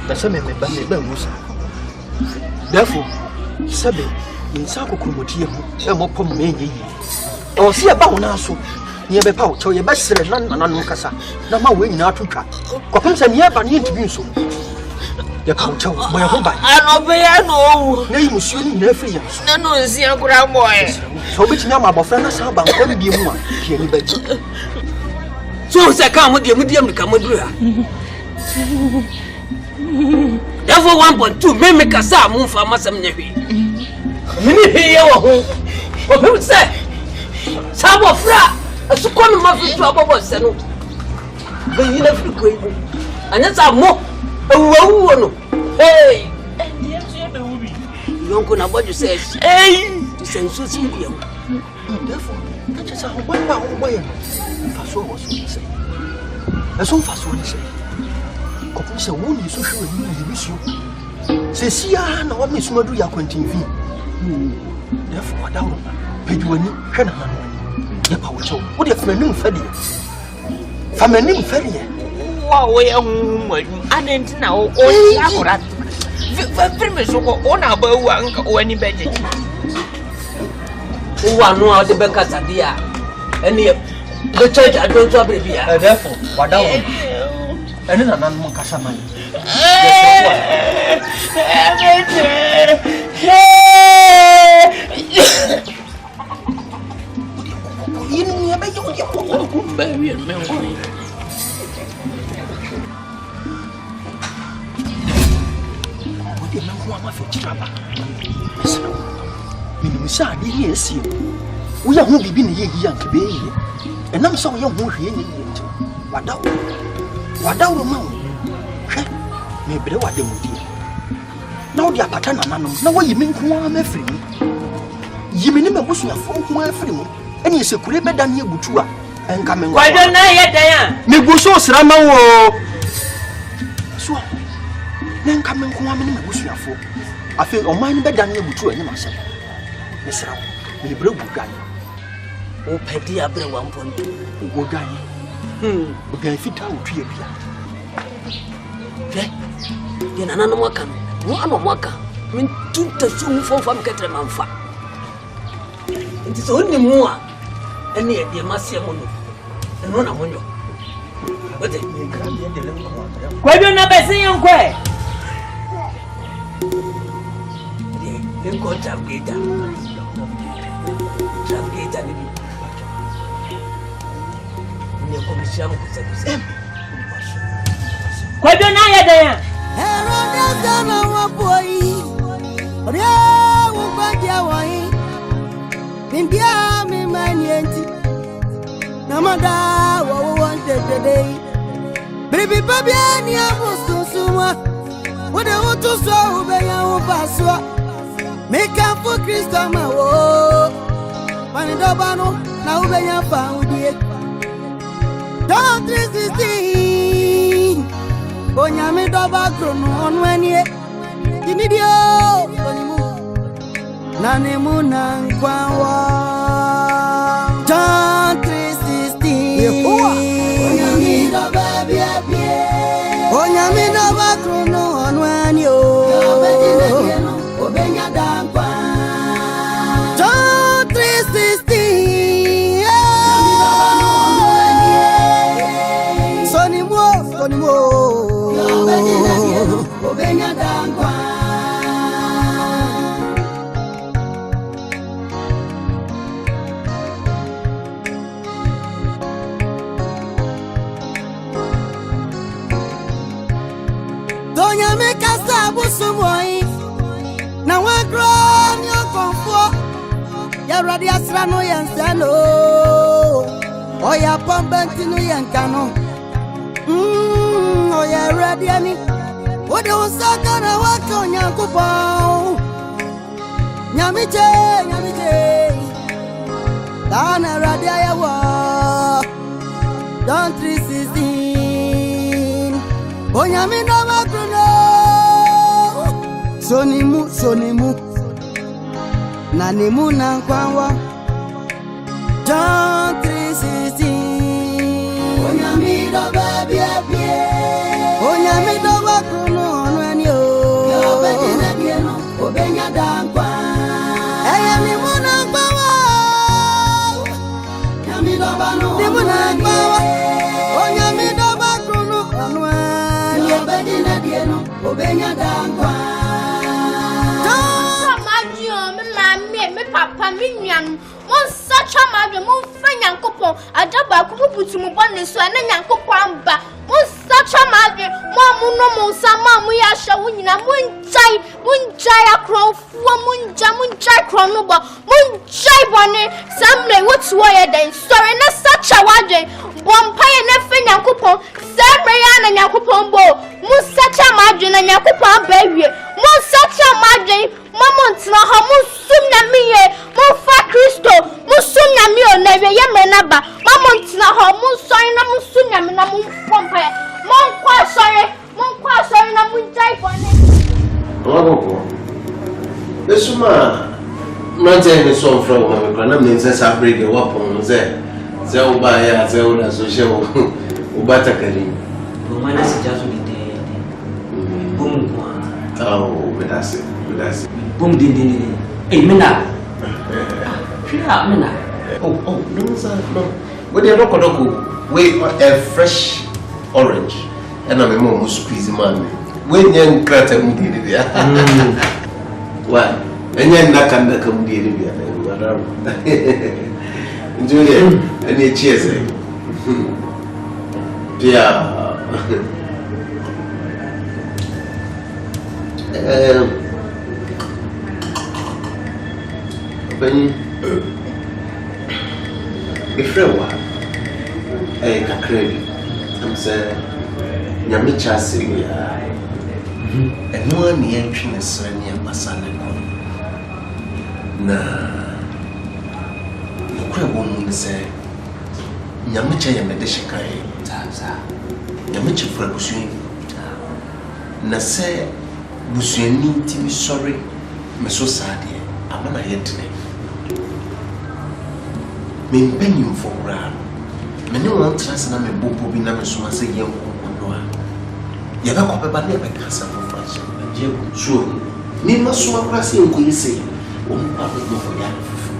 The same members. Therefore, Sabe, in Sako Kumotia, a more pommy. Or see about Naso. Near the pouch, or your best seller, none Mukasa. No more winning out to track. Coppins and Yap and interview so. The pouch, my home by. I know. Name was soon in every year. No, is your grandboy. So which now my friend has about one be more. Can you bet? So I come with your medium to come with you. Therefore, 1.2 make a sound move for Massam Navy. Many here, what people say. Some of Fra, a succombing muffin to our boss, and you never quit. And that's our more. Oh, hey, you don't know what you say. Hey, to send Susie. Therefore, that's just how one way. Faso was what he said. As soon as what he said. Coppins a woman is so sure you miss you. Say, see, I know what Miss Madu are continuing. Therefore, I don't pay you any Hanaman. Yapacho, what if my name Freddy? From my name Freddy. Wow, I didn't know all that. Very so on our bow or any better. Who are no out the Becca's idea? Any the church I don't trouble here. Therefore, what down? And then I'm more Casaman. We are won't be in a year to be here. And I'm so young who hear you. What down? Maybe what they would do. Now they are patana, now what you mean, I'm free. You mean, I was your phone free. And you say, could be better than you, Butua, and coming. Why don't I yet, Diane? Maybe so, Srama. So, then coming home, I was your phone. I feel on mine better than you, Butua, and myself. Miss Row, we broke guy. Oh, petty, I bring 1.2. Go guy. But I fit out to you. Then another worker, one of worker, when 2 to 2 from Catramanfa. It is only more, and near the Massiamono, and one among you. But why don't I say you quay? They go Travgata. Why don't I, Diane? wai Nimbia mi manienti Namada wo wanted today Baby baby ani amustu suma Wode utu so ube ya upaswa Make up for Christo ma wo Panidobano na ube ya pa udie Don't 316 Onyame doba krono onwanie Dinidio onimu Nanemu nankwawa John 316 Onyame doba biabie Onyame doba krono onwanie Obenya dankwa John 316 Sonimo Obenya dankwa Donya meka sabu sumoi Na wagro nyo konfo Ya radi asra no yansano Oya pambenti no yankano Oya radi ani Ode usaka na wako nyankupo Nyamije Dana radi ayawa Don't 316 Onyame no makruno Sonimu Nanemu nankwawa John 316 Onyame do baby Onyame do bakruno onwani o Obenya bieno obenya dankwa Eyami munankwawa Nyame do bano Nimunankwawa Onyame do bakruno onwani Obenya bieno obenya dankwa Papa minyan mon sacha madwe mon fanya nkopon adaba ko bubutu mu bone so na nyankopon amba mon sacha madwe mo amuno mo sama mu ya hwa wunyina munjai akrofuo munjai krono bo munjai bone samle wotu wo ye den sorry na sacha wadwe bompaye na fanya nkopon samre ya na nyankopon bo mu sacha madwe na nyankopon amba wie mo sacha madwe Mamontina ha musum na miye mo fa Kristo musum na mi o na ye menaba mamontina ha musori na musum na mi na mu pompa mon kwa sori na mu jai bone Ogo Esuma Manje ni so fra wo me na me nse sa break e wa pon ze uba ya ze una so she ubata kali Bomana si jazo bide bum kwa bedase Boom din. Hey, Mina. Mina. Oh, no, sir, no. What they look wait a fresh orange. And I'm a more squeezy man. When young crater did it. What? And you're not going to come did it. Julia, any cheers? Yeah. When if you want a credit, I'm saying, Yamicha Sylvia, and no one entering a senior Asante. Nah, the crab woman say, Yamicha Yamedeshikai, Yamicha for a bushing. Nase Bushini to be sorry, Meso Sadi, I'm not here today. Me penny for ram. Me no one trust na me bobo bi na me so ma say ye nkono a. Ye ba ko ba na be kasa for France. Je so me ma so akra say nko yi say o mu pa be for ya fufu.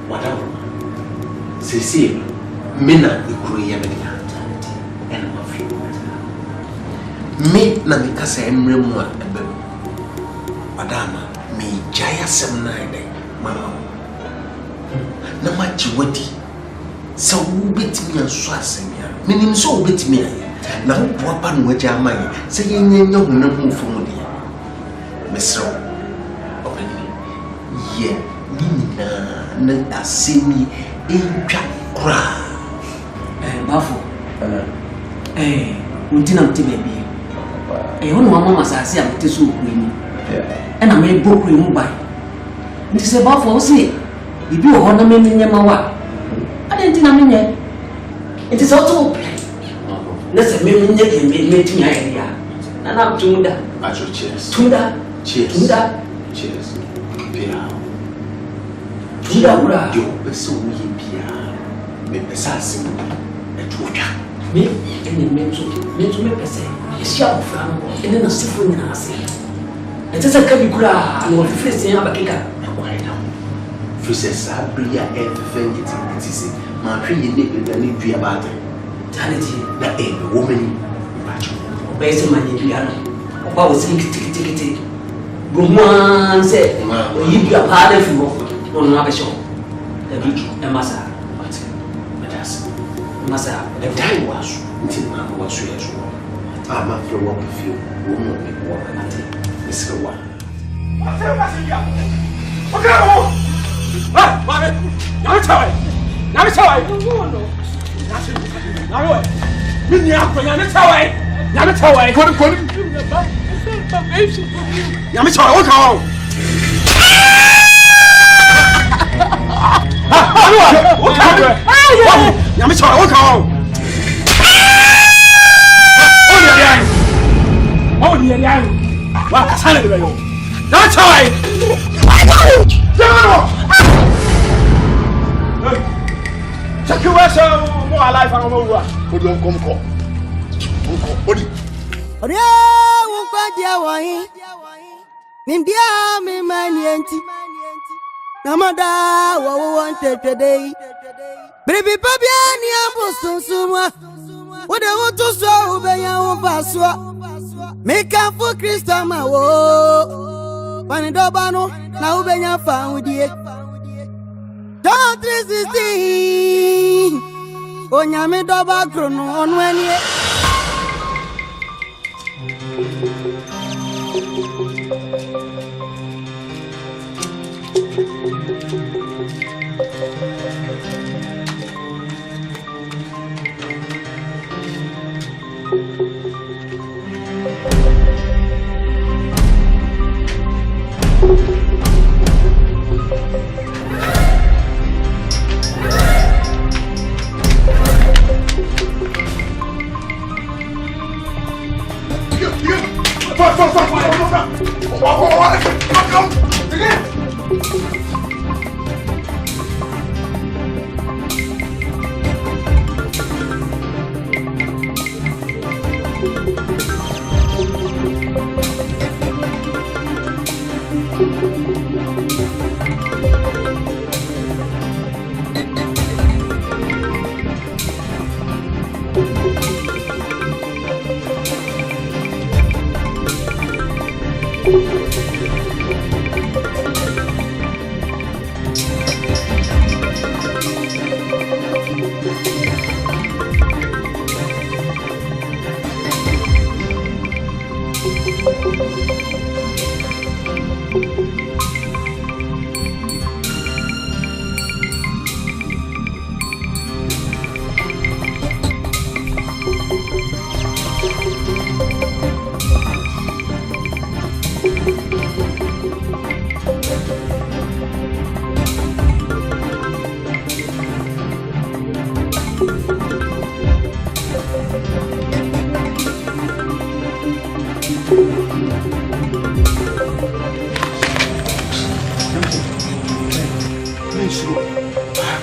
Whatever. See me na ikuru ye me ya. En ma fi. Me na me kasa emre mu a ebe. Madama me jaya sem na ide. Mama na machi wadi sa wo betimi anso asemia menim so wo betimi aye na wo boapa no agya amaye se yenya nya honam ho fomu de mesro obani yeah, Nina, a semi in Chakra. Bafo. Untina baby. I own Mamma Sassi and Tissu Queen. And I made book room by. It is about for see. If you honor me in your mawa, I didn't think I it is also play. That's a million making idea. And I'm Tunda. Cheers. Tunda. Cheers. Tunda. Cheers. Pia. Tunda. You so we pia. Me pesassi. Me and the men to make a say. It's your family, and then a siphon in us. It is a cabicura, and what face in Abakika. Why now? Fishes are bria everything it is. My tree in the need be about it. Tanity, that a woman. Based on my piano. About saying ticket. Roman said, you be a part of you on another show. The beach and Massa. Massa, the time was until I was here. I'm after what we feel, woman, make war and I think Mr. One. Namada wa wanted today. Baby Pabiani Apostle Suma. What I want to show by your paswa. Make up for Christama. Panidobano, now when you found it. Don't resist. Onyame doba grono on when ye.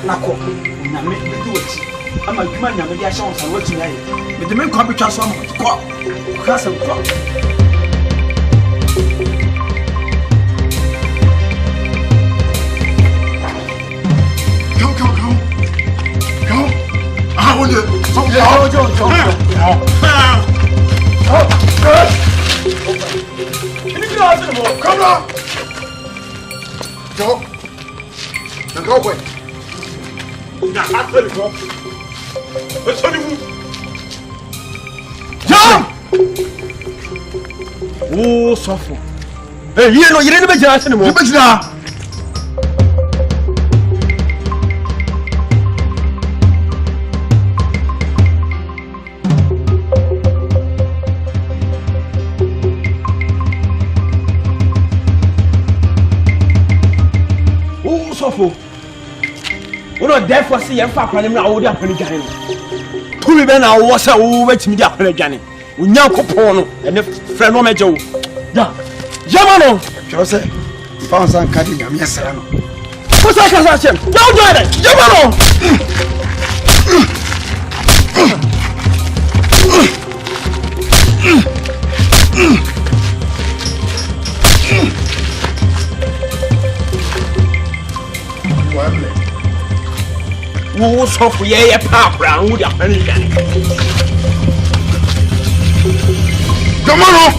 Nako, na me do it. Ama dwuma nya me dia sha on salwa ti yae. Me de me kwa betwa so am ko. Ka sam ko. Go. Ah, wo de. So ya, jo. Oh, good. Ini kira asal mo. Come on. Jo. Go away. Now, I tell you, let's tell you. Jump! Oh, suffer. Hey, you know, you didn't make your ass anymore. You make that. suffer. What are therefore see your father and I would have been Johnny. Who even I was a wait me up on Johnny. We now coupon and if friend of Joe. Jamano, Jose, found some cutting him, yes, sir. What's that? Don't do it, Jamano. Who saw for ye a pop round with a penny? Jamano!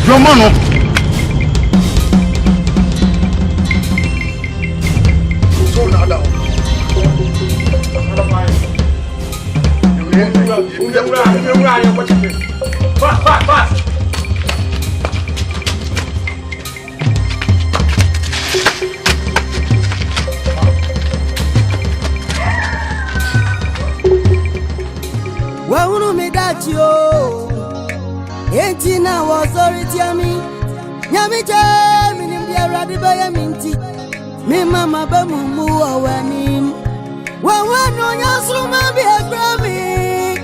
Jamano! So now down. Fast. Wahunu me that yo, enti na authority ami, nyami je minim dia radi ba ya minti, me mama ba mumu awani, wawano nyasru ma bi agrami,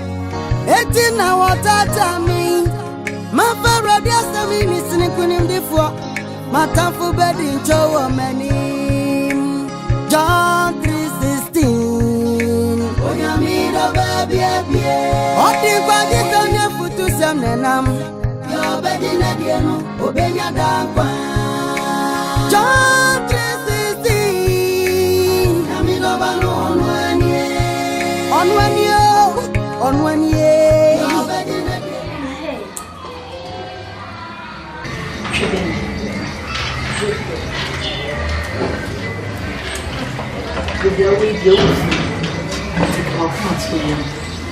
enti na watata mi, ma fa radi asami mi sini kunim difo, matamfu bedi nchowo mani, John 3:16. Oti kwa jitonya futu semnenam yo bedina dienu obenya dankwa John 3:16 Namino banu onwanie yo bedina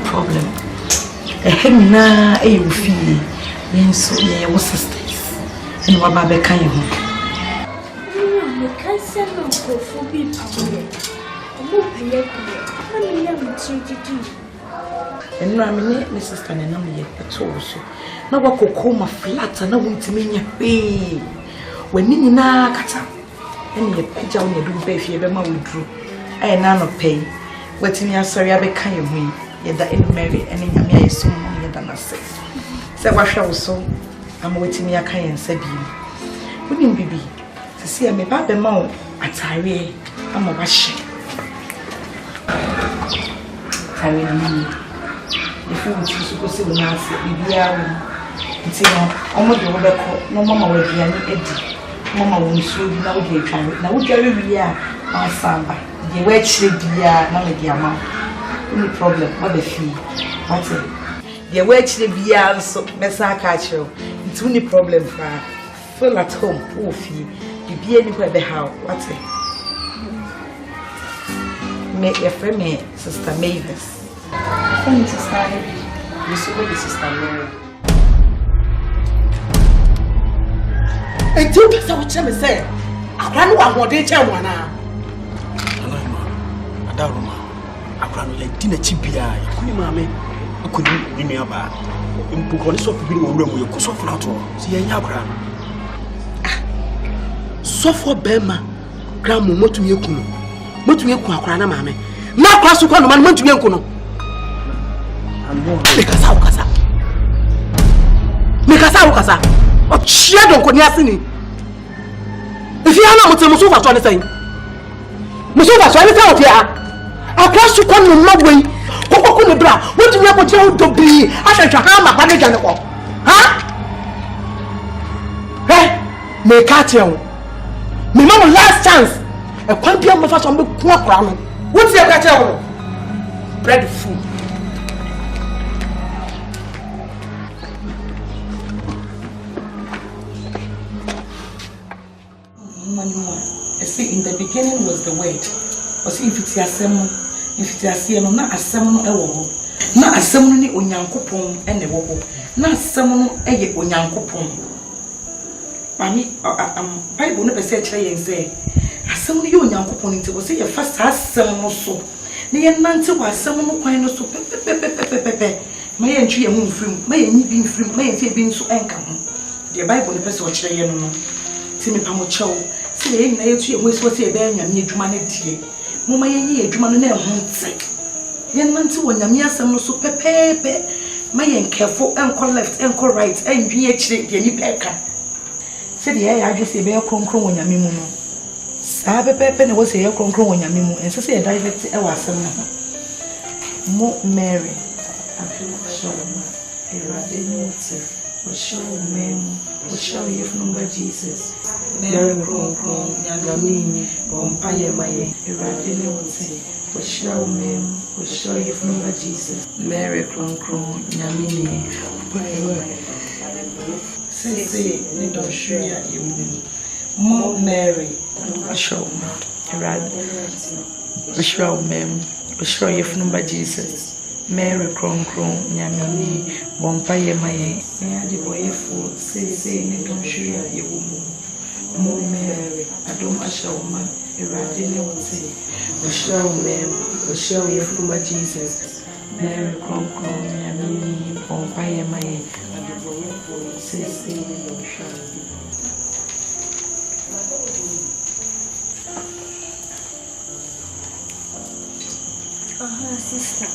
problem. Na you feel yen so ye wo sisters. And what baba kan you ho. Me kan se no ko bi pawe. Omo peye ko. Na me ya mutiti. And na me sister na me ye peto so. Na wa kokoma flat na wuntimi nya pe. Wani nyina kata. Ene ye pagya wo ne do ba fie be ma wodru. Ai na no pay. Wetimi asori abeka ye hu. Yeda in Mary and in Yamia is so more than I say. Say, what shall so? I'm waiting me a kind said you. Wouldn't be to see a me baby mouth at Tyree. I'm a wash. Tyree, if you would choose to go see the master, we are almost the no mamma will be an edgy. Mamma won't show you now. Now, we are our samba. The wedge should be a dear mouth. Any problem? What the fee? What's it? The way to be so messa catch you. It's only problem for feel at home. Oh, fee. You be anywhere the house. What's it? Make your friend, me, Sister Mavis. Friend, Sister. You see what the Sister Mary. And you can say what you say. I can't want what they tell one now. Abrano ya dina chibia ya kuni mame akuni nini aba mpuko ni so bibi wo wura mu ye kuso flato si ya nya abra sofo bema gramo motumi ekunu motumi eku akora na mame na akora so kwa no man motumi ekunu Mikasa ukasa o chia don ko ni asini ifi ana motemu so fa so ne sai muso fa so ne sai o tia across to come no way. Koko ne bra. What you go tell DOBA? Asante ha ma kwade jane ko. Ha? Me catch you. Me mama last chance. E kwan bia mo fa so me ku akora no. What you catch you? Bread food. I see in the beginning was the word. Or see if it's a no na asem no ewo ho na asem no ni onyankopon ene wo ho na asem no eye onyankopon mami bible no be say kire yen say asem no ye onyankopon nti wo say ye fa sa asem no so na ye nante wa asem no kwan no so pepepepepepe ma ye ntwe ye mu mfrim ma ye nyi bi mfrim ma ye fie bi nso enka ho the bible no be say o kire ye no ti me pa mo chew si say na yetu e so say be nya me adwuma na die moma yenye adwuma no na ho nte yen nante wo nyame asem no so pepepe ma yen careful enko left enko right endwi e kire de ni peka se de ya adwe se be kronkron wo nyame mu no sa pepepe ne wo se ye kronkron wo nyame mu ense se ye direct e wa asem no mo Mary show you from Jesus. Mary Kronko, Yagamini, Bompaye Maye, Eradinote, show you from Jesus. Mary Kronko, Yamini, say, don't show you. More Mary, show you from Jesus. Mary Kronko, Yamini, Bompaye Maye, and the boy food, say, don't show you woman. More Mary, I don't show man, Eradinote, show you from Jesus. Mary Kronko, Yamini, Bompaye Maye, and the boy food, say, don't show you. Sister.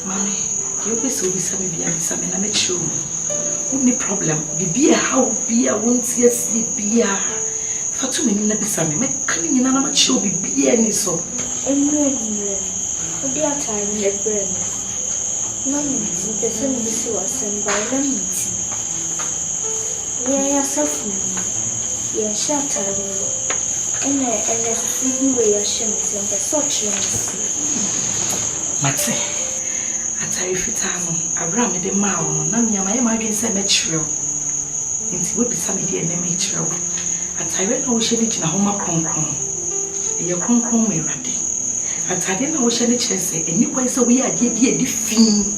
Mommy, you be so busy with me, I'm not sure. Only problem, be a how be a won't see a sleep be a. For 2 minutes, be some make clean and I'm not sure be any so. And dear time, let burn. Mammy, the same busy was and by them meeting. Yeah, suffering. Yeah, shatter. And I see where your shins and the such Matse, I tell you, I ran with the mouth, Namia, my might be cemetery. It would be some idea natural. I tell you, no shade in a home cronk. Your cronk may ready. I tell you, no shade chessy, and you quite so we are dear defeat.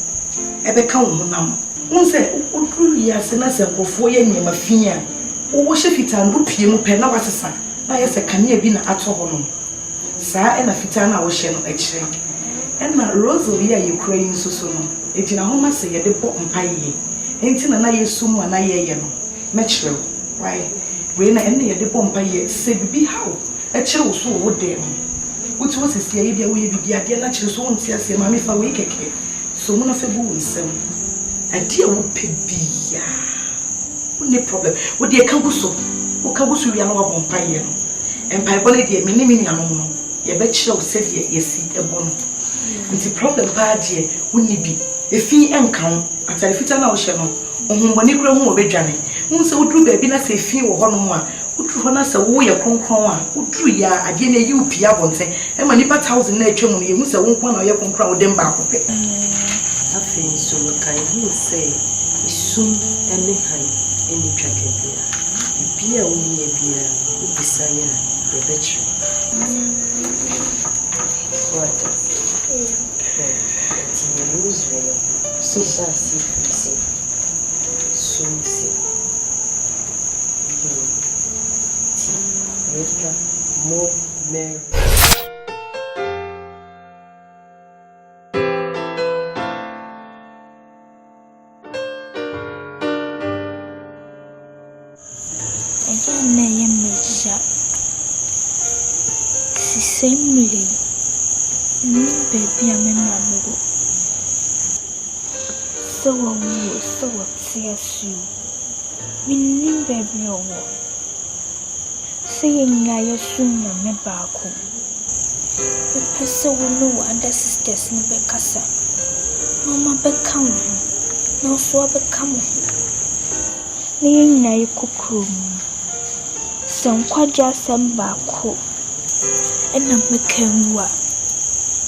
Ever come now. One said, oh, good, yes, and I said, before you name a fear. Oh, wash if it and root you, penna was a son. Na yesa kanye bi na ato ho no saa e na fita na wo hye no akire e na rosary ya yekura yin so no ejina ho ma se ye de bo mpaye enti na yesu mu na ye no mekire why we na enne ye de bo mpaye se bibi hawo e kire wo so wo de no wuti wo sisi ye bia wo ye bibi ade na kire so wo ntia se ma me fa we keke so mu na fe bu nsem ade wo pe bia no problem wo de ka guso Ukabusu ya no abompaye no empire bole de minimini anom no ye be kire o se de yesi ebo no nti problem pa de wonni bi efi enkan atare fita na wo hye no ohumboni kura hu obedwane hu se woduru ba bi na se efi wo ho no mu a woduru ho na se wo ye kronkron a woduru ya ade na yi upia bonten e ma nipa 1000 na atwam no ye hu se wo nkwa na ye kronkron wo dem ba akope afin so kai hu se isum ene han eni twakebia Bia uni bia ubisanya the betri. What? Ti lose when so see. So see. Ti redka more mer. Assembly baby I'm in my middle. So upstairs you. Meaning baby or what? Saying I assume I'm a barco. The person will know other sisters in Becassa. Mama become no so become. Laying I cook room. Some quadja some barco. And I'm making what?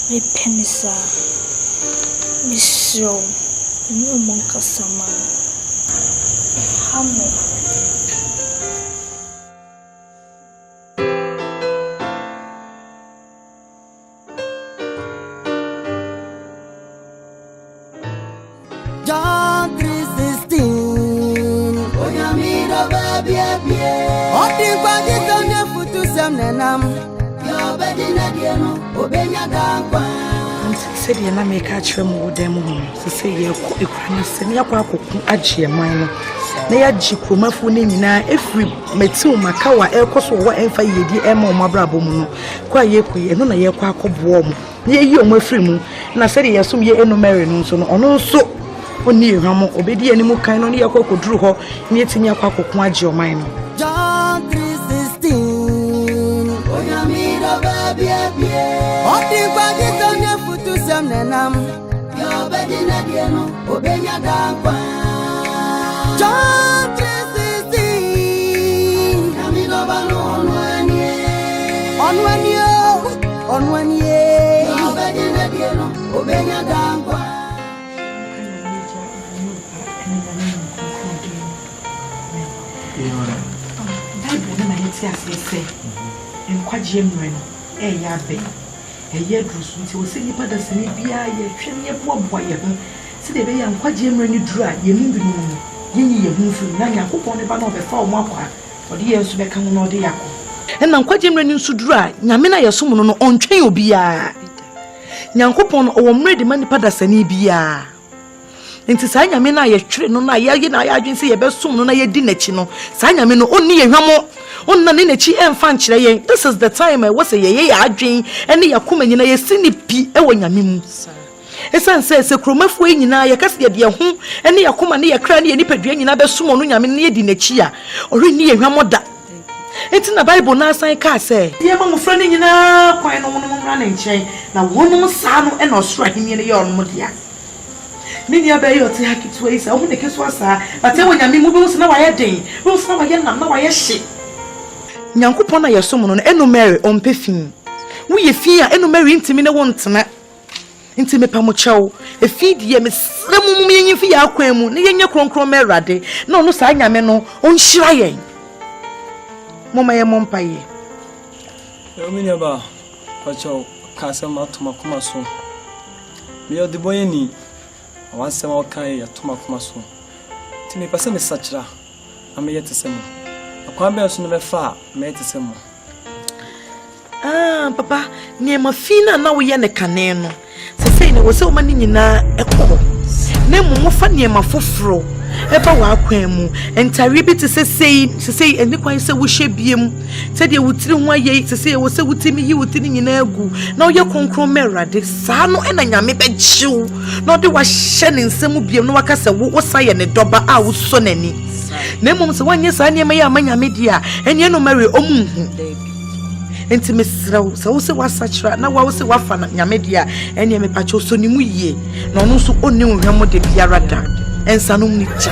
My penisa. Miss Show. No monka sama. Hammer. John 3:16. Oh, yeah, me the baby. Oh, the body don't have to some nenam. Obedina dieno, obenya dankwa. said you make a trim with them to say you send your quack achi mine. They are Jikuma Funina, if we met two Makawa, Elcos or whatever ye di Emma Mabrabomo, Quayequi, and none of your quack of warm. Ye you my free moon, and I said ye assume ye no marrying so on also. On near Hamo, obedi any more kind on your cocoa drew her, yet in your quack of your mind. John 3:16. Oyamiro baby. Oti kwagi tonye futu semnenam. Yo bedi na dieno, obenya dankwa. John 3:16. Oyamiro bano onwanye. Yo bedi na dieno, obenya dankwa. Say, and quadjim reno, yabe, a year drusu, until we see you put us in a beer, ye trim your poor boy. See the way I'm quadjim reno dry, ye mean the moon, ye move from Nanya, who on the banner of a foul maqua, or the years to become no diaco. And I'm quadjim reno so dry, Namina Yasumo on train will be a Yankopon or ready money padas and ebia. Into Sanyamina, ye train no, I agency a best soon, no, I dinner chino, Sanyamino only a hamo. This is the time I was a ye dream, and the Yakuman in a sinny pea, a wanyamimu. A son says a chromaf way in a cassia dear home, and the Yakumani a cranny and nipper in other summon near dinechia, or near Ramoda. It's in the Bible now, I can't say. Dear mamma, friending in a quite no running chain, now one more son and not striking in the yarn, Modia. Many a bay or take its ways, I won't take his was, but tell when Yamimu was now I had day, will some again, now I shit. Nyankopona ya somo no eno Mary on pefin. Wo ye fia eno Mary ntimi ne wontena. Ntimi pa mo chew. E feed ye mesremu mu yenyi fi akwan mu ne yenye kronkron merade. Na ono sa nyame no onhyira yen. Mama ye mompa ye. Ominya ba. Pacho kasema atoma kuma so. Me odi boye ni. Awansema okan ye atoma kuma so. Timi pase me sachira. Ame ye tesema. Kwambe so no be fa me tesemo. Papa, near my fina na we ne kane no. Se say ne wo se o mani nyina ekọ. Na mumu fa ne ma foforo. Eba wa akwan mu. Entare bi te se say eni kwan se wo hye biem. Se de wutiri ho aye, se say wo se wutimi yi wutiri nyina agu. Na wo ye konkron merade. Sa no ena nyame begiw. Na de wa hye ne nsem biem no waka se wo saye ne doba a wo so nani. Na mum se wanye sa ne ya amanya media enye no mary omunhu enti mesraw se wo se wasachira na wo se wafa na nyamedia enye me pacho so ni mu yie na ono so oni nhwemo de biara da ensa no ni cha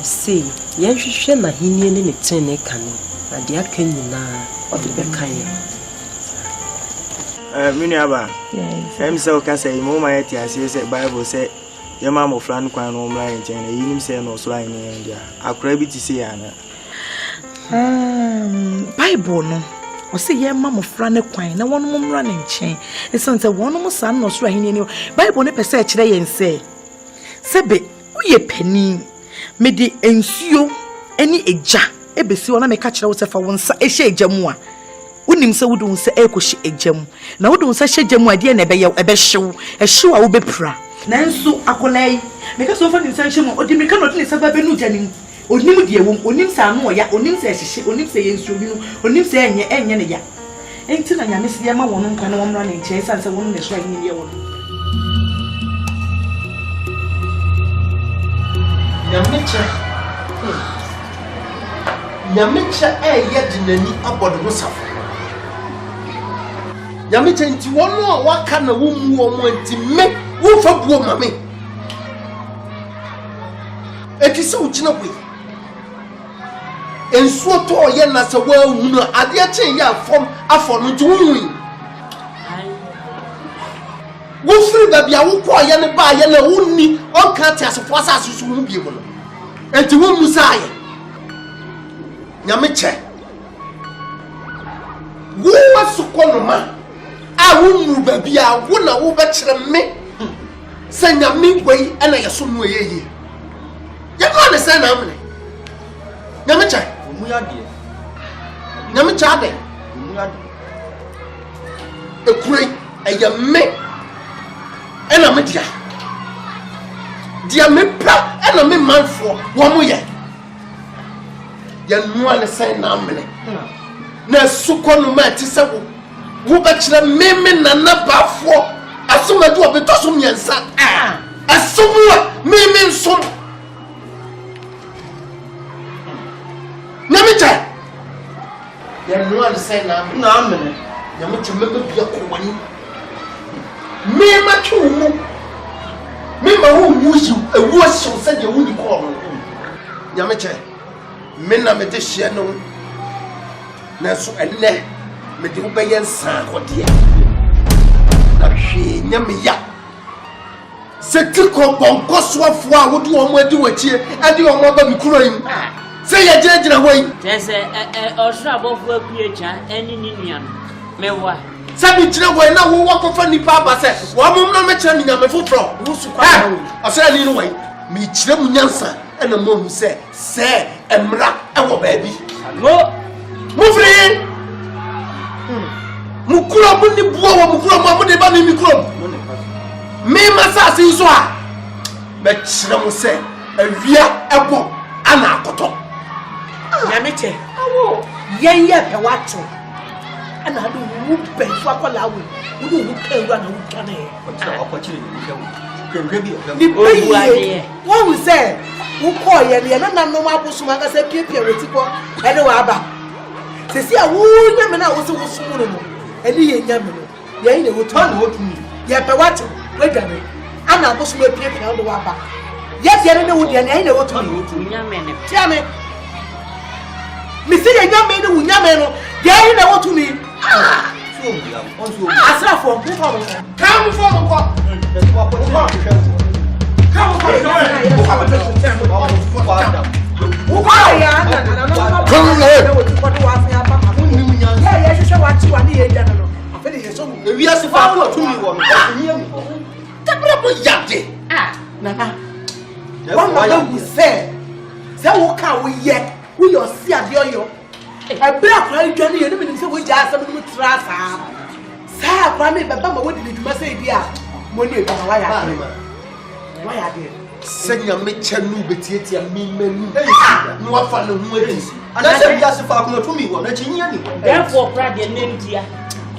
se ye hwehwe na hinie ne tene kane na de aka nyina o de bekan mini aba em se o ka say mo ma yeti ase se Bible say your mamma flan kwan no mla yen chen yinim se no so line yen dia akora bi ti se yana Bible no o se ye mamma flan kwan na wono mo mra ne chen e se nse wono mo san no so line ni Bible ne pese kire yen se sebe uye pani me di ensuo eni eja ebesi wona me ka kire wo se fa wonsa e hye eja mu a unim se wudu nse e ko hye eja mu na wudu nsa hye eja mu a de na ebe ye ebe hyew e hyew a wo bepra nanso akolai meka so fa ninsanche mo odi meka no de se ba benu janim onim de ewom onim sa no ya onim se hyehye onim se yensu bi no onim se enye ne ya enti na nyame se ma wono nkwa na womra ne nche san se wono ne so anyi ne wono Nyamicha ye dinani abodo no safo Nyamicha nti wono a waka na wo mu wo mo nti me wo fa buo mame eti se uchina kwe ensuo to ye na se wa hunu ade a chen ya afọ no nti wunwi wo firi da bia wo ko ye ne ba ye na wunni on ka ti asefo asase so mu bie mo no enti wo mu sai Nyamicha wo wasukono ma a wo mu ba bia wo na wo be kire me se nyame gwai ana yeso no yeye ye ko ne se na amne Nyamicha omu ya de Nyamicha de omu ya de ekure eye me ena me dia me pra ena me manfo wo mo ye ya nua ne sai na amene na sukono ma ti se wo ba kire me na na bafo asomadu obeto miensa asomua me nsom Namicha ya nua ne sai na amene Namicha me bia ko wani me ma twumu me ma wo wuji ewu aso se de wuni ko no Namicha me na me te hye no na so enne me de wo be yensa hode na hwe nyame ya se ti ko bonko soafo a wo de wo mo adi wachie ade wo mo ba mi kuro yin se ye jira wo yin tese osura abofo akue cha eni ni nua mewa sabi jira wo na wo wakofa nipa ba se wo mo na me kira ni nyame foforo wo su kwa wo asira ni no wo mi kira mu nyansa ena mo hu se emra e wo ba bi mo free mukuro mu ni buo wo mukuro mu de ba ni mikuro me masasi so a be kire mu se awia ebo ana akoto Nyameche awo yen ye pe wato ana do wu be fu akola wo wo do wu kan ru ana wu kan e o chire ni ke bi ni pe wo wu se wo ko ye ne na no ma bosu ma ka se piepie weti ko e de wa aba se si a wo nyame na wo se wo sumu no eni ye nyame no ye ne wo to na wo tumi ye pe wato we dwane ana bosu ma piepie o de wa aba ye tie ne wo de ne ne wo to na wo tumi nyame ne tiame mi se ye nyame ne wo nyame no ye ne wo tumi asra for come for Senya me chanu betietia mi menu no afa ne hu adi ana se bia se fa ko tumi wo na chinya ni therefore pra de name dia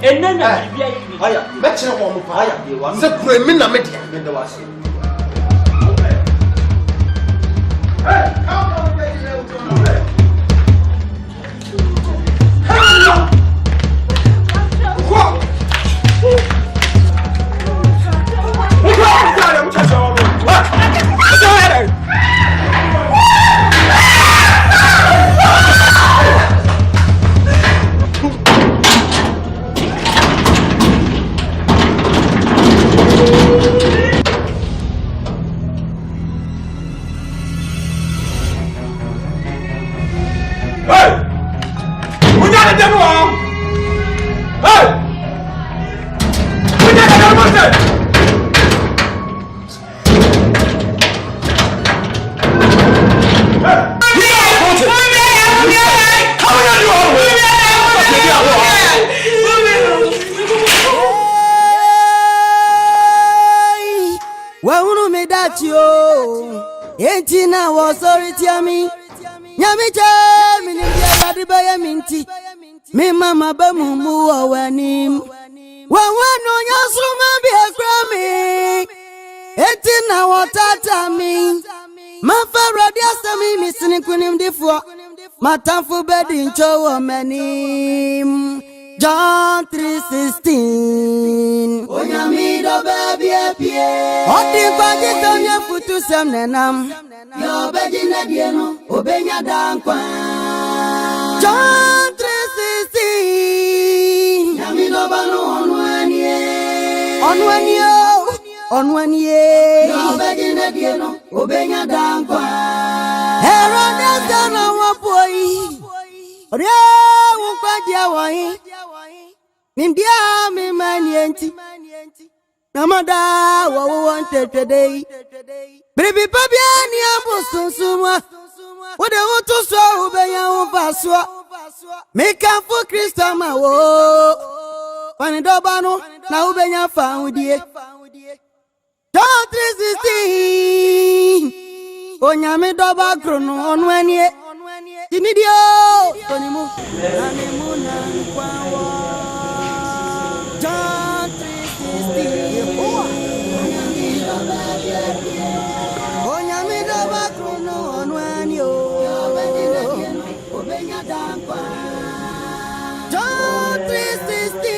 enna na bibia yi aya me chere wo mo pa aya se kure mi na me dia me da wase Entina was sorry tiami Nyami cha mini bia radi baya minti Mi mama ba mumu awanim Wa wano nyasuma bia krami Entina watata mi Mafa radi asami misini kunim difwa Matamfu bedi ncho wa menim John 3:16 Onyami do baby apie Odi kwaji tonya futu semnenam Yo beji na dieno obenya dankwa John 3:16 Nyami do banu onwanie Yo beji na dieno obenya dankwa Herodes dana wapoi Oria ukwaji awai Nimbia mi manienti Namada wo wanted today Baby babia ni ambosunsuma Wode woto so ubenya umfaswa Meka fu Kristo ma wo Pani dobano na ubenya faudie. John 3:16. Onyame doba krono onwanie. Dinidio tonimu animuna kwawo. John 3:16. Onyame doba krono onwanie. Obenya dankwa. John 3:16.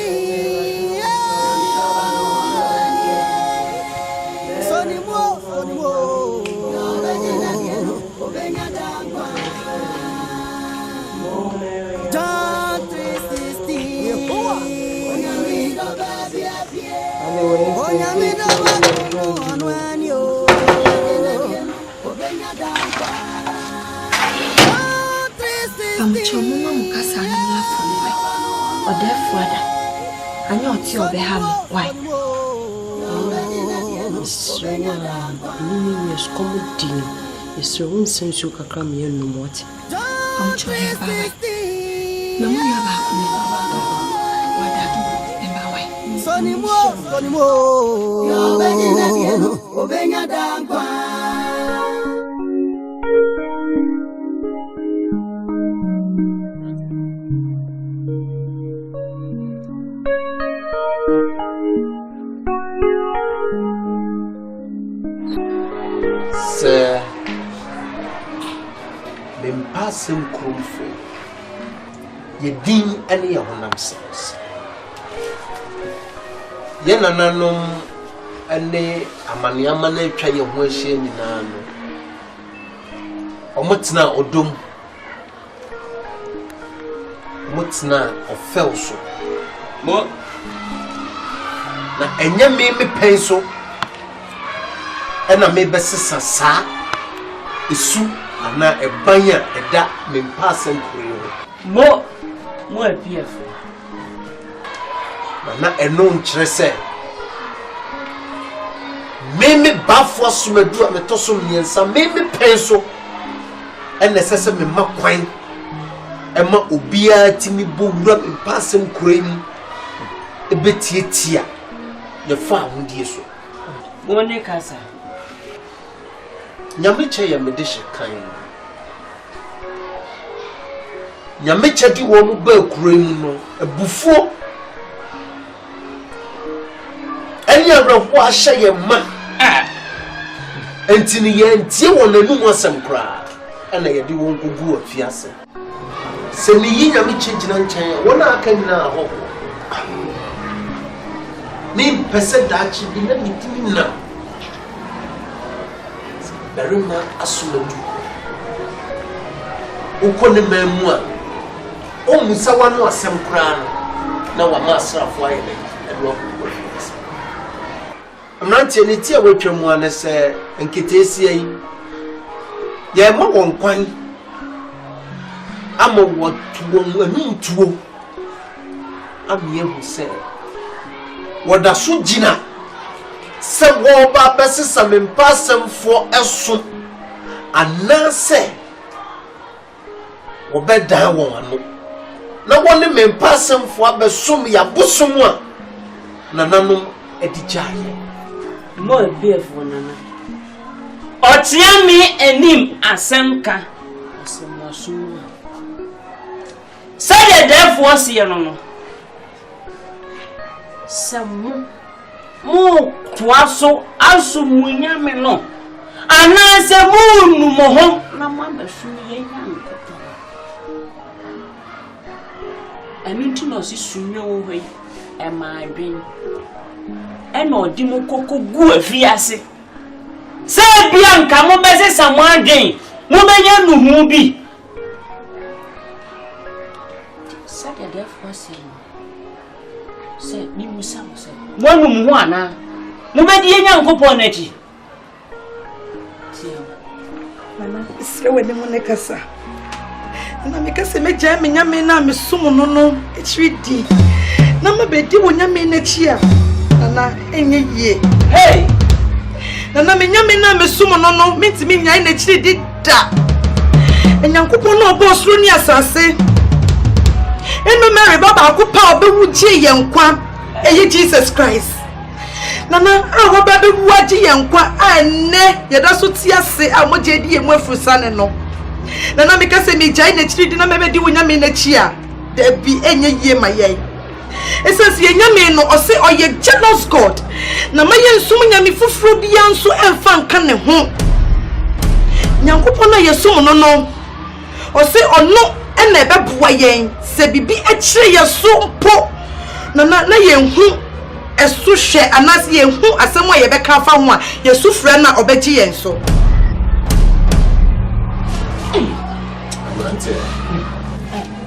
Sonimo obenya dankwa. John 3:16. Onyame doba onwani obenya dankwa. Amuchomo mukasa ni lafumwe. Odefuada. Anya oti obeham why? Isrewa ni eskomudin. Isrewa nsensu kakra me enum wati. Amuchomo baba. Namu ya ba ku. Wadadu emba why? Sonimo obenya dankwa. Sir, Mempassim Crumfo, ye din any of themselves. Yenanum and Amaniamane try your worship in Nano. Omutsna Odum Mutsna or Felso. Mo na enya me pencil. And I may be sa isu ana ebanya eda me pass mo appear na eno nkyere se me bafo asomadu a metoso miensa me penso ene sese me makwan ema obia timi bo wura me pass nkuram ebetietia ye fa ahudie so mo ne kasa Nyamiche ya medishe kain. Nyamiche di womu ba kuremu no ebufuo. Eni abrafo ahye ye ma. Entini ye ntie wonanum asem kra. Ana ye di won gugu afiase. Se ni yi nyamiche gina nchen wona aka nyina ho. Ni pese dachi bi na mitimi na. Barima asumadu ukone memua o musawa no asem kra na wa masrafo ayebe edwo kwofis amnantie ne tie wetwemu ane se nketesi yi ye ma won kwan ama wotuo anuntuo amiye hu se woda so gina se wo ba besisa me mpasem fo eso anase wo beda won ano na woni me mpasem fo abesom ya bosom a nananom edijaye mo ebefo nana otia mi enim asemka asemasu say therefore see no samu mo twaso asumunya me no anase mu numo ho na mo abasu ye nyankoto aminti no si sunyo wo hoi e ma adwen e na odi mo koko gu afiase se bia nka mo bese samu adwen mo benya nuhu bi say therefore say ni musa say wonu mu ana mo be die nyankopon na ji nana isre wede mo ne kasa na me kasa me gya me nyame na me sum no no echidi na me be di wo nyame na chi a nana enye yie hey nana me nyame na me sum no no mentimi nyai na chidi da enyankopon na obosro ni asase eno mere baba akupa obewu gie ye nkwa Jesus Christ. Nana, I baby waji yankwa ane yada so tiase a moje di emu afusane no. Nana meka se me jai na chiri di na mebe di wonya me na chi a. Da bi enye yie maye. Esase yenya me no ose oye jealous God. Na maye nsum nyame fufuro bia nso emfa nka ne ho. Nyankopon na yesum no no. Ose ono ena ebeboa yen se bibi akire yeso mpo. Na yenhu esu hwe anas yenhu asemo ye beka fa ho a yesu frɛ na obeji yen so.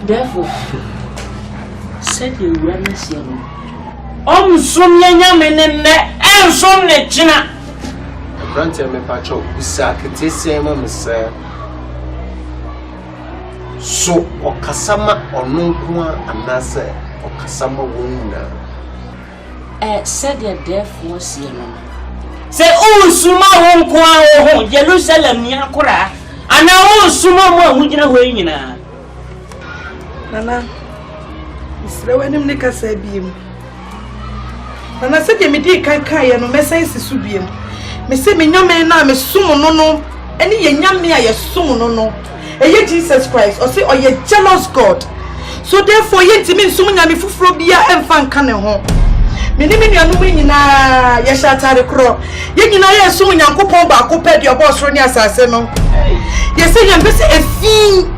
Therefore, said the awareness you. Sum nyame ne ensum ne china. Brante me pacho bisa ketese ma mse. So okasama onunku anase okasama wonna. Said the therefore see no. Say suma wonku a wo Jerusalem ni akora. Ana suma mo ahugina ho nyina. Nana, isre wenim ne kasa biem. Nana se de me di kan ye no mesan sisu biem. Me se me nyame na me sum no no, eni ye nyame a ye sum no no. Eye Jesus Christ, or say or ye jealous God. So therefore ye ntimi nsum nyame fufuro bia emfa nka ne ho. Me ni me nuanu nyina ye shatare kro. Ye nyina ye sum nyankopon ba akopɛ de obosoro ni asase no. Ye se nyame se efi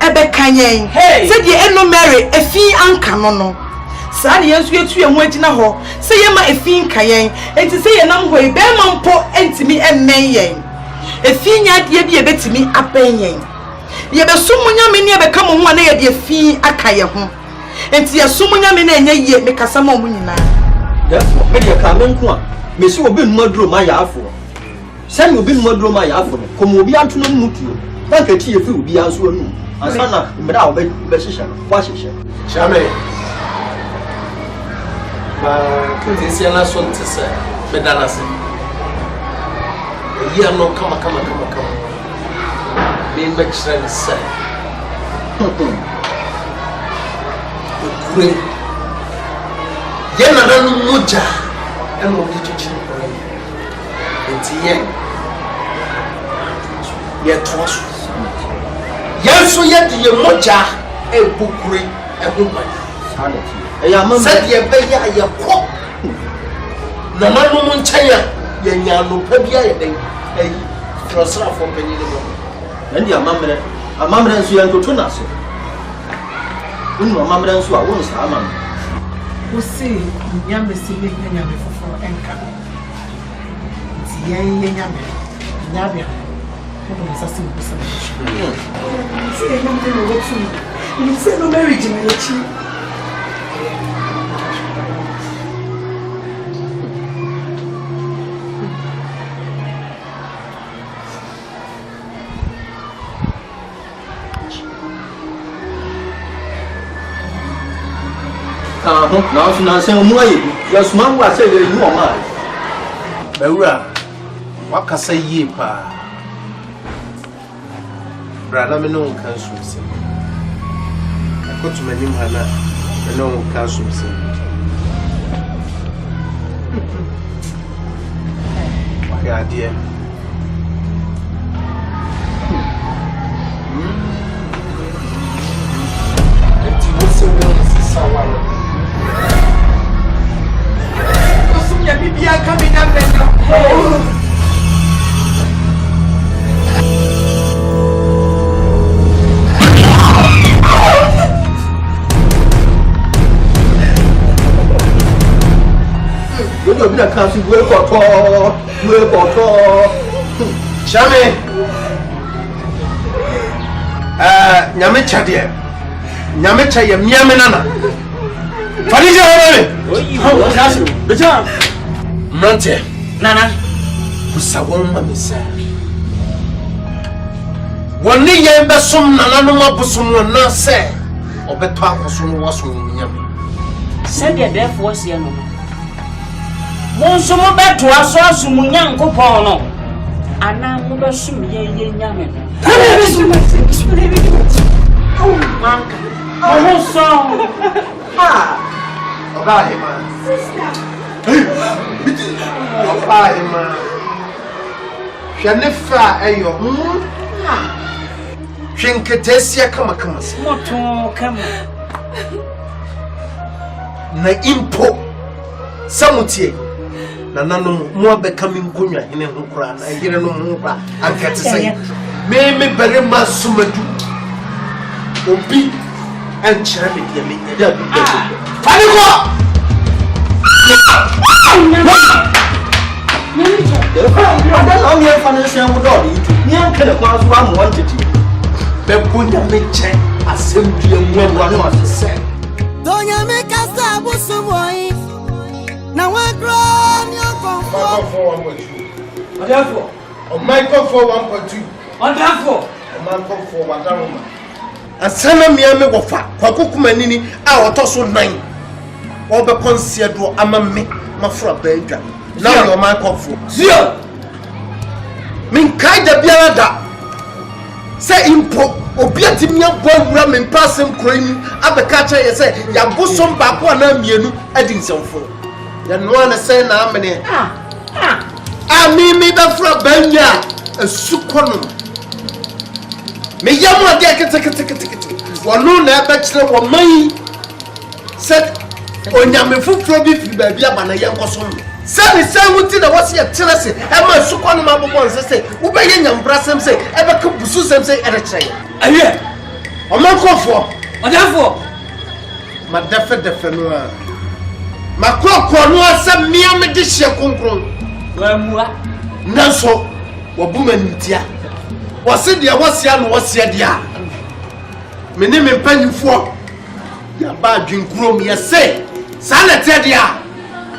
ebe kanyen se die eno Mary efi anka no no sa ne yensu yetu ye ho agina ho se ye ma efi kanyen enti se ye nam hoi be ma mpo entimi ennen yen efi nya de bi ebetimi apenyen ye be sumu nyame ne be ka mo ho na ye de efi akaye ho enti ye sumu nyame na enye ye me kasa ma mo nyina therefore me de ka menku a me se obi numaduro ma ya afo se ne obi numaduro ma ya afo no komo obi anto no mutuo banka ti ye fi obi anso anu Asana, mbeda obe shisha, wa shisha. Shame. Ba kutisi na so ntse medana se. Yi ano kama. Me mbekira ni se. Okure. Ye na danu moja. Eno bi chichi ko. Enti ye tosu. Yanso ye de ye moja e bukure e gumba sanati e ya mama said ye be ya ye ko na manu mun chanya ye nya no pa bia ye den e trosra fo panyi ne mo ndi amamre nso ye ntoto na so unu amamre nso a wonu sa amam wo se nyame se me nyame foforo enka ti ye nyame Assassin. See, I'm going to you. You say no marriage in your cheek. Now, say, your smart was saying you are mine. Beura, what can say ye, pa? Brother, me no can swim. I go to my new Hana, me no can swim. Yeah, dear. And you also will see someone. Maybe I come in and you be a country work or Chame. Nyame chade. Nyame chaye miame nana. Fadija hore. Beja. Mrante. Nana. Busawon ma mesa. Woni ye be som nana no mabusum na se. Obeto akoso no waso nyame. Said the therefore see no. Monso mo beto aso asumu nyankopon no. Ana mo be sum ye nyame. Ana be sum Oh, manka. Oh, so. Oga he man. Papa, Emma. Shanifa, ayo. Shinketesia kama. Moto kama. Na impo. Samutie. Na nano mo abeka mi nkonwa hene ho kra na yire no ho kra ankete sai. Me bere masumadu. Obi ankyere me dia me dia bi. Fani ko! Ada na me financial mo do itu. Ni ankele kwa so am wantiti. Be kunya me che asem dua mu no asese. Donya me kasa busumoi. Na wa grow your comfort. Therefore, on Michael for 1.2. On therefore, on Michael for Wadaroma. Asana miame wofa kwakukuma nini a otoso 9. Obe consider ama me mafra bedwa. Now your Michael for. Zio. Min kaida biara da. Say impo obi atimi abowura me pasem kroim abeka cha ye say ya bosom ba ko na mienu adi nsomfo. Ya no na say na amene ami mi da fra banya asukono me yamu ade kete wono na ebe kire wo man said onyame fufuro bi fi ba bia bana yenkoso sani wuti na wasi ya kire se e ma asukono ma bobon se wo be yenya mbrasem se e be ka busu sem se e re kire aye o man kofo odafo ma defe no a makoko no asem miame de hye konkron wa mua nanso wabuma ntia wase dia wasia no wasia dia mene me mpanyifo ya ba adwenkuro me yese sanete dia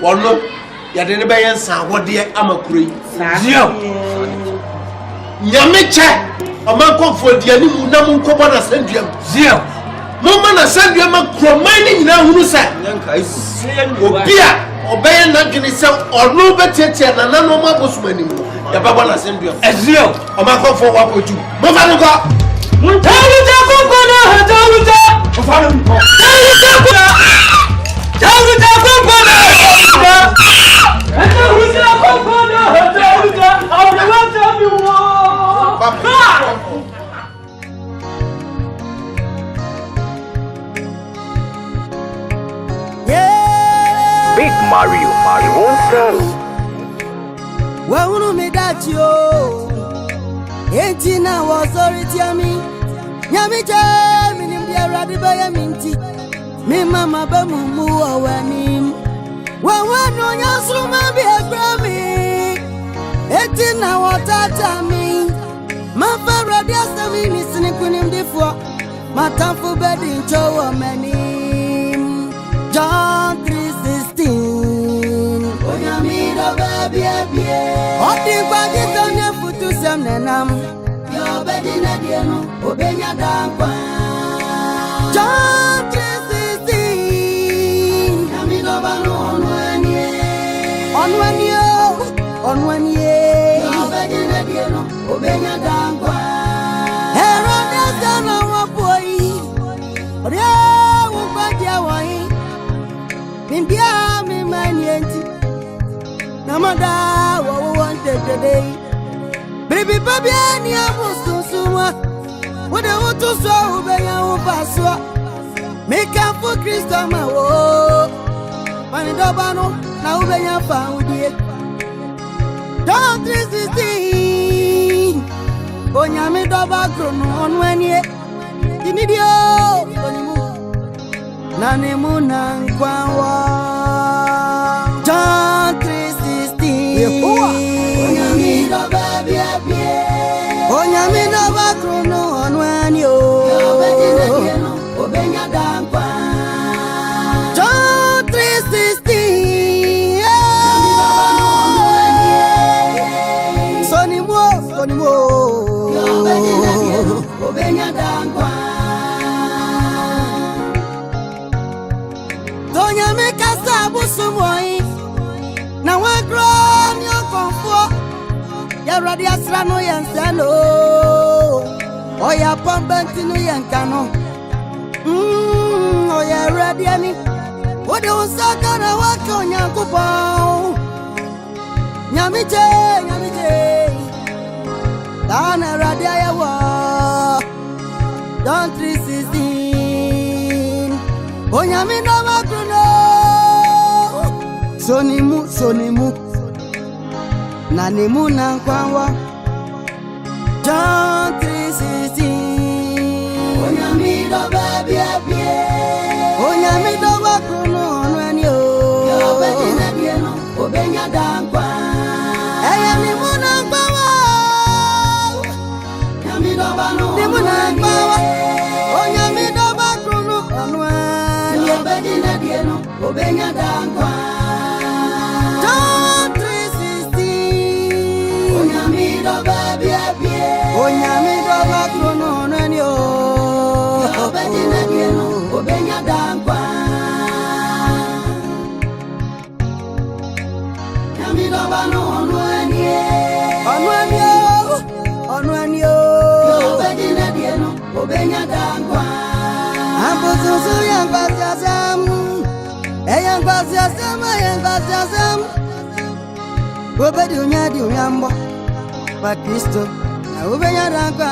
wono ya de ne be yensa wode amakuroi zio nyameche amankofo dia ni mu na mu nkobo na sanduam zio mama na sanduam akroman ni nyina hunu sa nyanka isu obia obeye na dwene se ono betietie na nano ma bosumani mu ya baba na sanduam ezio amankofo wapotu mama no ko muntaluta kokona hataluta ofana mko taluta kokona hataluta kokona hataluta awata biwo Big Mario won't sell. Well, me that you ain't now was sorry to me. Yami jam in the Arabic minty. Me mama bamu awanim. Well, one on your summa be a grammy. Ain't now what I mean. My father just me missing him before. My time for bedding Joe many. John 3:16. Onyamido baby abie. Odi kwaji tonye futu semnenam. Yo bedi na dieno obenya dankwa. John 3:16. Onyamido banu onwanie. Yo bedi na dieno obenya dankwa. Herode sana wapoi. Oria ukwaji awai. Bimbia me manienti namada wo wanted today baby baby ani amusu suma wo de wo to so be ya wo paso make up for Christ ma wo mani doba no na wo be ya fa udie don't 316 onyame doba krono onu anie dinidio onimu nane munankwawa John 3:16 Onyamido baby abie Onyamido bakrono onwani o obenya dankwa John 3:16 Sonimo obenya dankwa Donya me kasa busumoi na wa grow mi okonfo ya radi asra no yansano oya pambenti no yankano oya radi ani Ode usakana wako nyankopon Nyamite Dana radia yawa John 3:16 Onyamina makuno Sonimu Nanimu nankwawa John 3:16 Onyamido baby Onyamido wakuno onwanyo Obedina bieno obenya dankwa Eyamimu nankwawa Nyamido bano Nimu nankwawa Onyamido wakuno onwanyo Obedina bieno obenya dankwa John 3:16 Onyamido baby Onyamido wakuno onwanyo Obedina bieno obenya dankwa Nyamido bano onwanyo Obedina bieno obenya dankwa Ambozuzu yangbaziazam Eyangbaziazam Obedi unyadi unyambo Wa Kristo na ubenya dankwa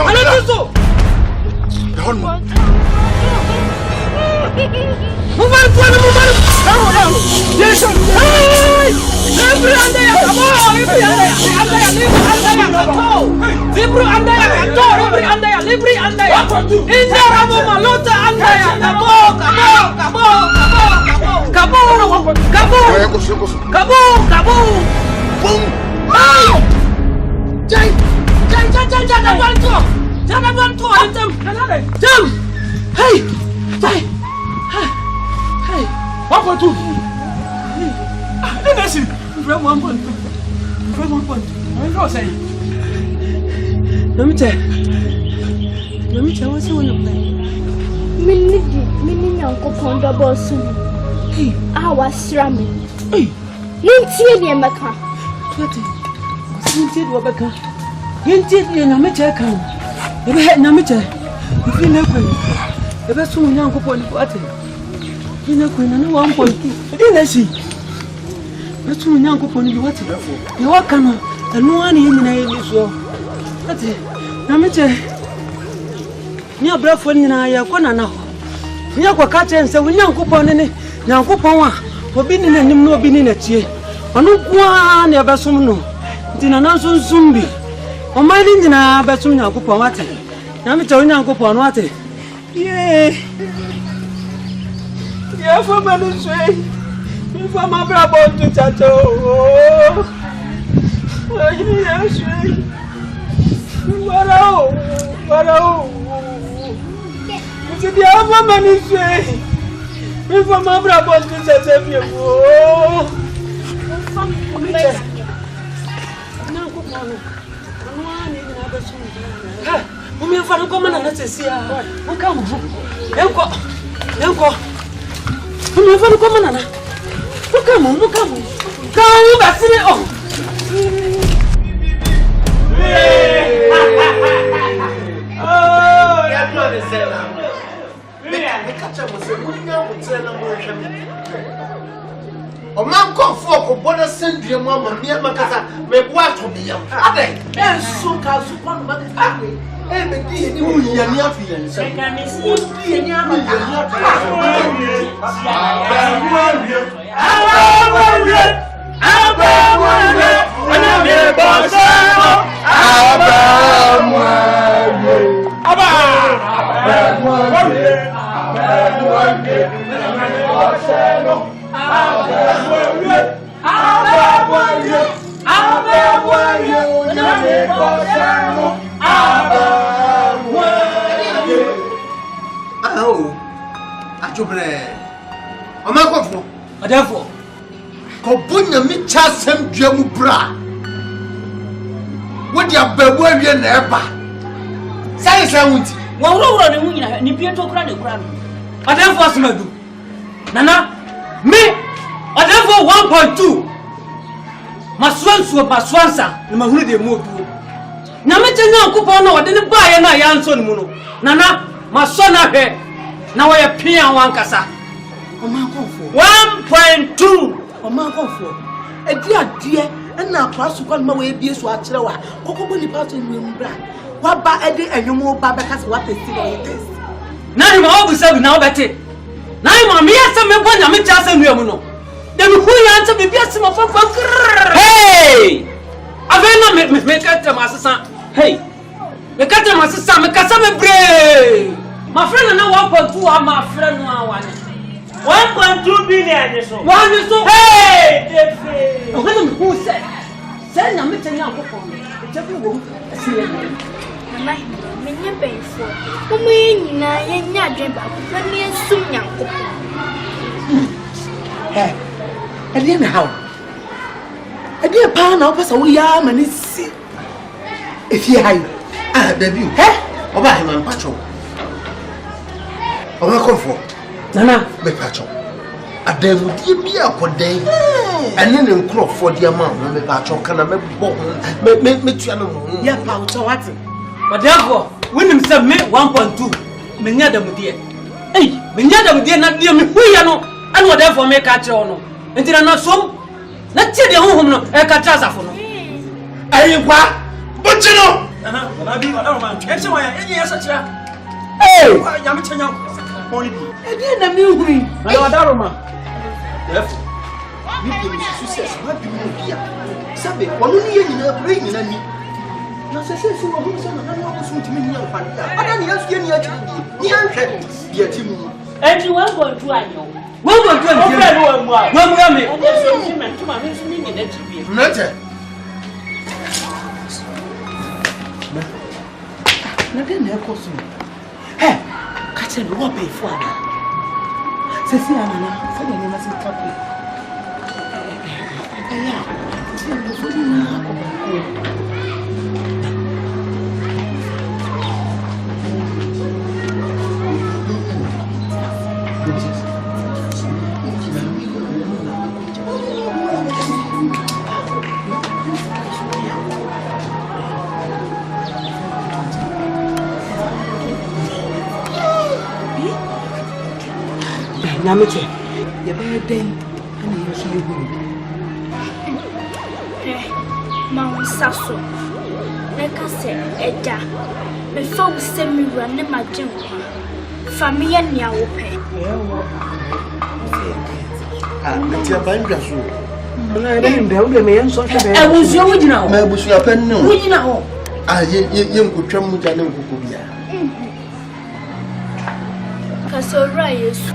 Alatuso Mumar tuana mumar. Yes. Hey! Libri anda ya kamu, libri anda ya. Libri anda ya kato, libri anda ya. Inja ramu maluta anda ya. Kamu. Boom. Jangan bantu, jam. Hey. Hey, 1.2. This is 1.2. I'm not saying. Let me tell what's on the plane. Mini uncle Ponda Bosu. Hey, I was ramming. Hey, Ninty and Maka. 20. Ninty Wabaka. Ninty and Namita. If I had Namita, if you never. The best one young couple in water. You know, Queen, and 1.2. I didn't see. That's one young couple in water. You walk on, and no one in the name is so. That's it. Namaste. Near Bradford, and I are one now. We are catching and say, we young couple in it. Young couple, for being in him, no being in a chair. I know one ever some no. Then another zombie. On my in a bathroom, young couple water. Namaste, young couple water. Yeah, for my say, for my brother to tattoo. Yes, what it's the other man is saying, for my brother to tattoo. Umi mfano kama na natesia. Mkamu. Yanko. Umi mfano kama na. Mkamu. Kamu basile oh. Oh, ya mwana sela. Mekacha mose munya mutela mwana. O man ko fo ko bona sendue mo amamia makasa me bo atomiya. Ade. Enso ka su kwanu makasa. Me di ni wo ya ni afi yan se. Wo di ni ama ya ni afi. Abamwe. Ana me bosa. Abamwe. Oh, ajobre. Omakofo. Adafo. Ko bunya mi chasem duamu bra. Wodi ababu awie na eba. Sai sai wunti. Wa wuro ne mu nyina ni pie to kura ne kura no. Adafo asmadu. Nana, me adafo 1.2. Maswansa na mahuru de mu odu. Na me tenya nkopon na wode ne baaye na ya nso ne mu no. Nana, masona hwe. na wo ye pia wankasa o man konfo 1.2 o man konfo edi adie na akwaso kwa ma we bie so a kire wa kokko ni pato ni mbra wa ba edi enwomo ba be kase wa testi no test na ni ma obu sabi na obete na ni ma me yasa me bonya me cha sa nuamu no de me hu ya nta be bia sima fa hey avena me kata masasa hey me kata masasa me kasa me bre my friend na 1.2 am my friend no awane 1.2 billion so one so hey defe o kana me hu say na me tanya akofo e tafi wo asiye mama menye benfo omo nyina yenya adwen ba na me nsum nyanko eh edi na how edi pa na opasa wo ya mani si efi hai baby oba he man pacho oba konfo nana me pacho adamudie bi akodan ene ne nkrofo dia ma me pacho kana me bo me tua no ya pa uto wati therefore winim say me 1.2 menya damudie menya damudie na die me huya no ane therefore me ka kire no ntina na som na tie de honhom no e ka kire asafo no kwa bochino nana bi wala man ense wa ya enye yasa kira ya me tanya ko ni bi edi na mi huri na wadaro ma therefore we dey success ma bi mo bia sabe wono ni ye nyina bra nyina ni na se wo hu se na na wo so ntimi ni ya kwani ada ni yasu ye ni ya kire ni ya hwe dia timu enti 1.2 anyo 1.2 wa mu me tuma me so ni na tibi nete na de na ekoso ka che me wo be fu ana se si ana na fa de ni ma se kapu ya se mo fo ni na ko Namiche, ya be den ani yeso ehuru. Ma unsaso. Ne ka se eja. Me fa wo mi wura ne ma gye nkwa. Fa me ye nia wo pe. metia bandwa so na ebe mbe wo be me yenso hwe be ebusu wo gina ho ma ebusu apen no wo gina ho ye nkotwam mu ja ne nkoko bia Kasora Yesu.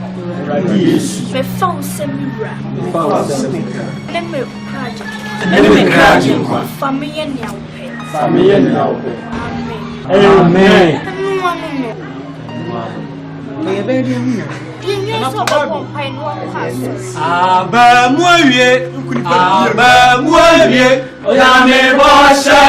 Me fa wo mi wura. Ne me kraje. ne me kraje nkwa Fa me ye nia wo pe. Amen. Aba muawie, oya me bosha.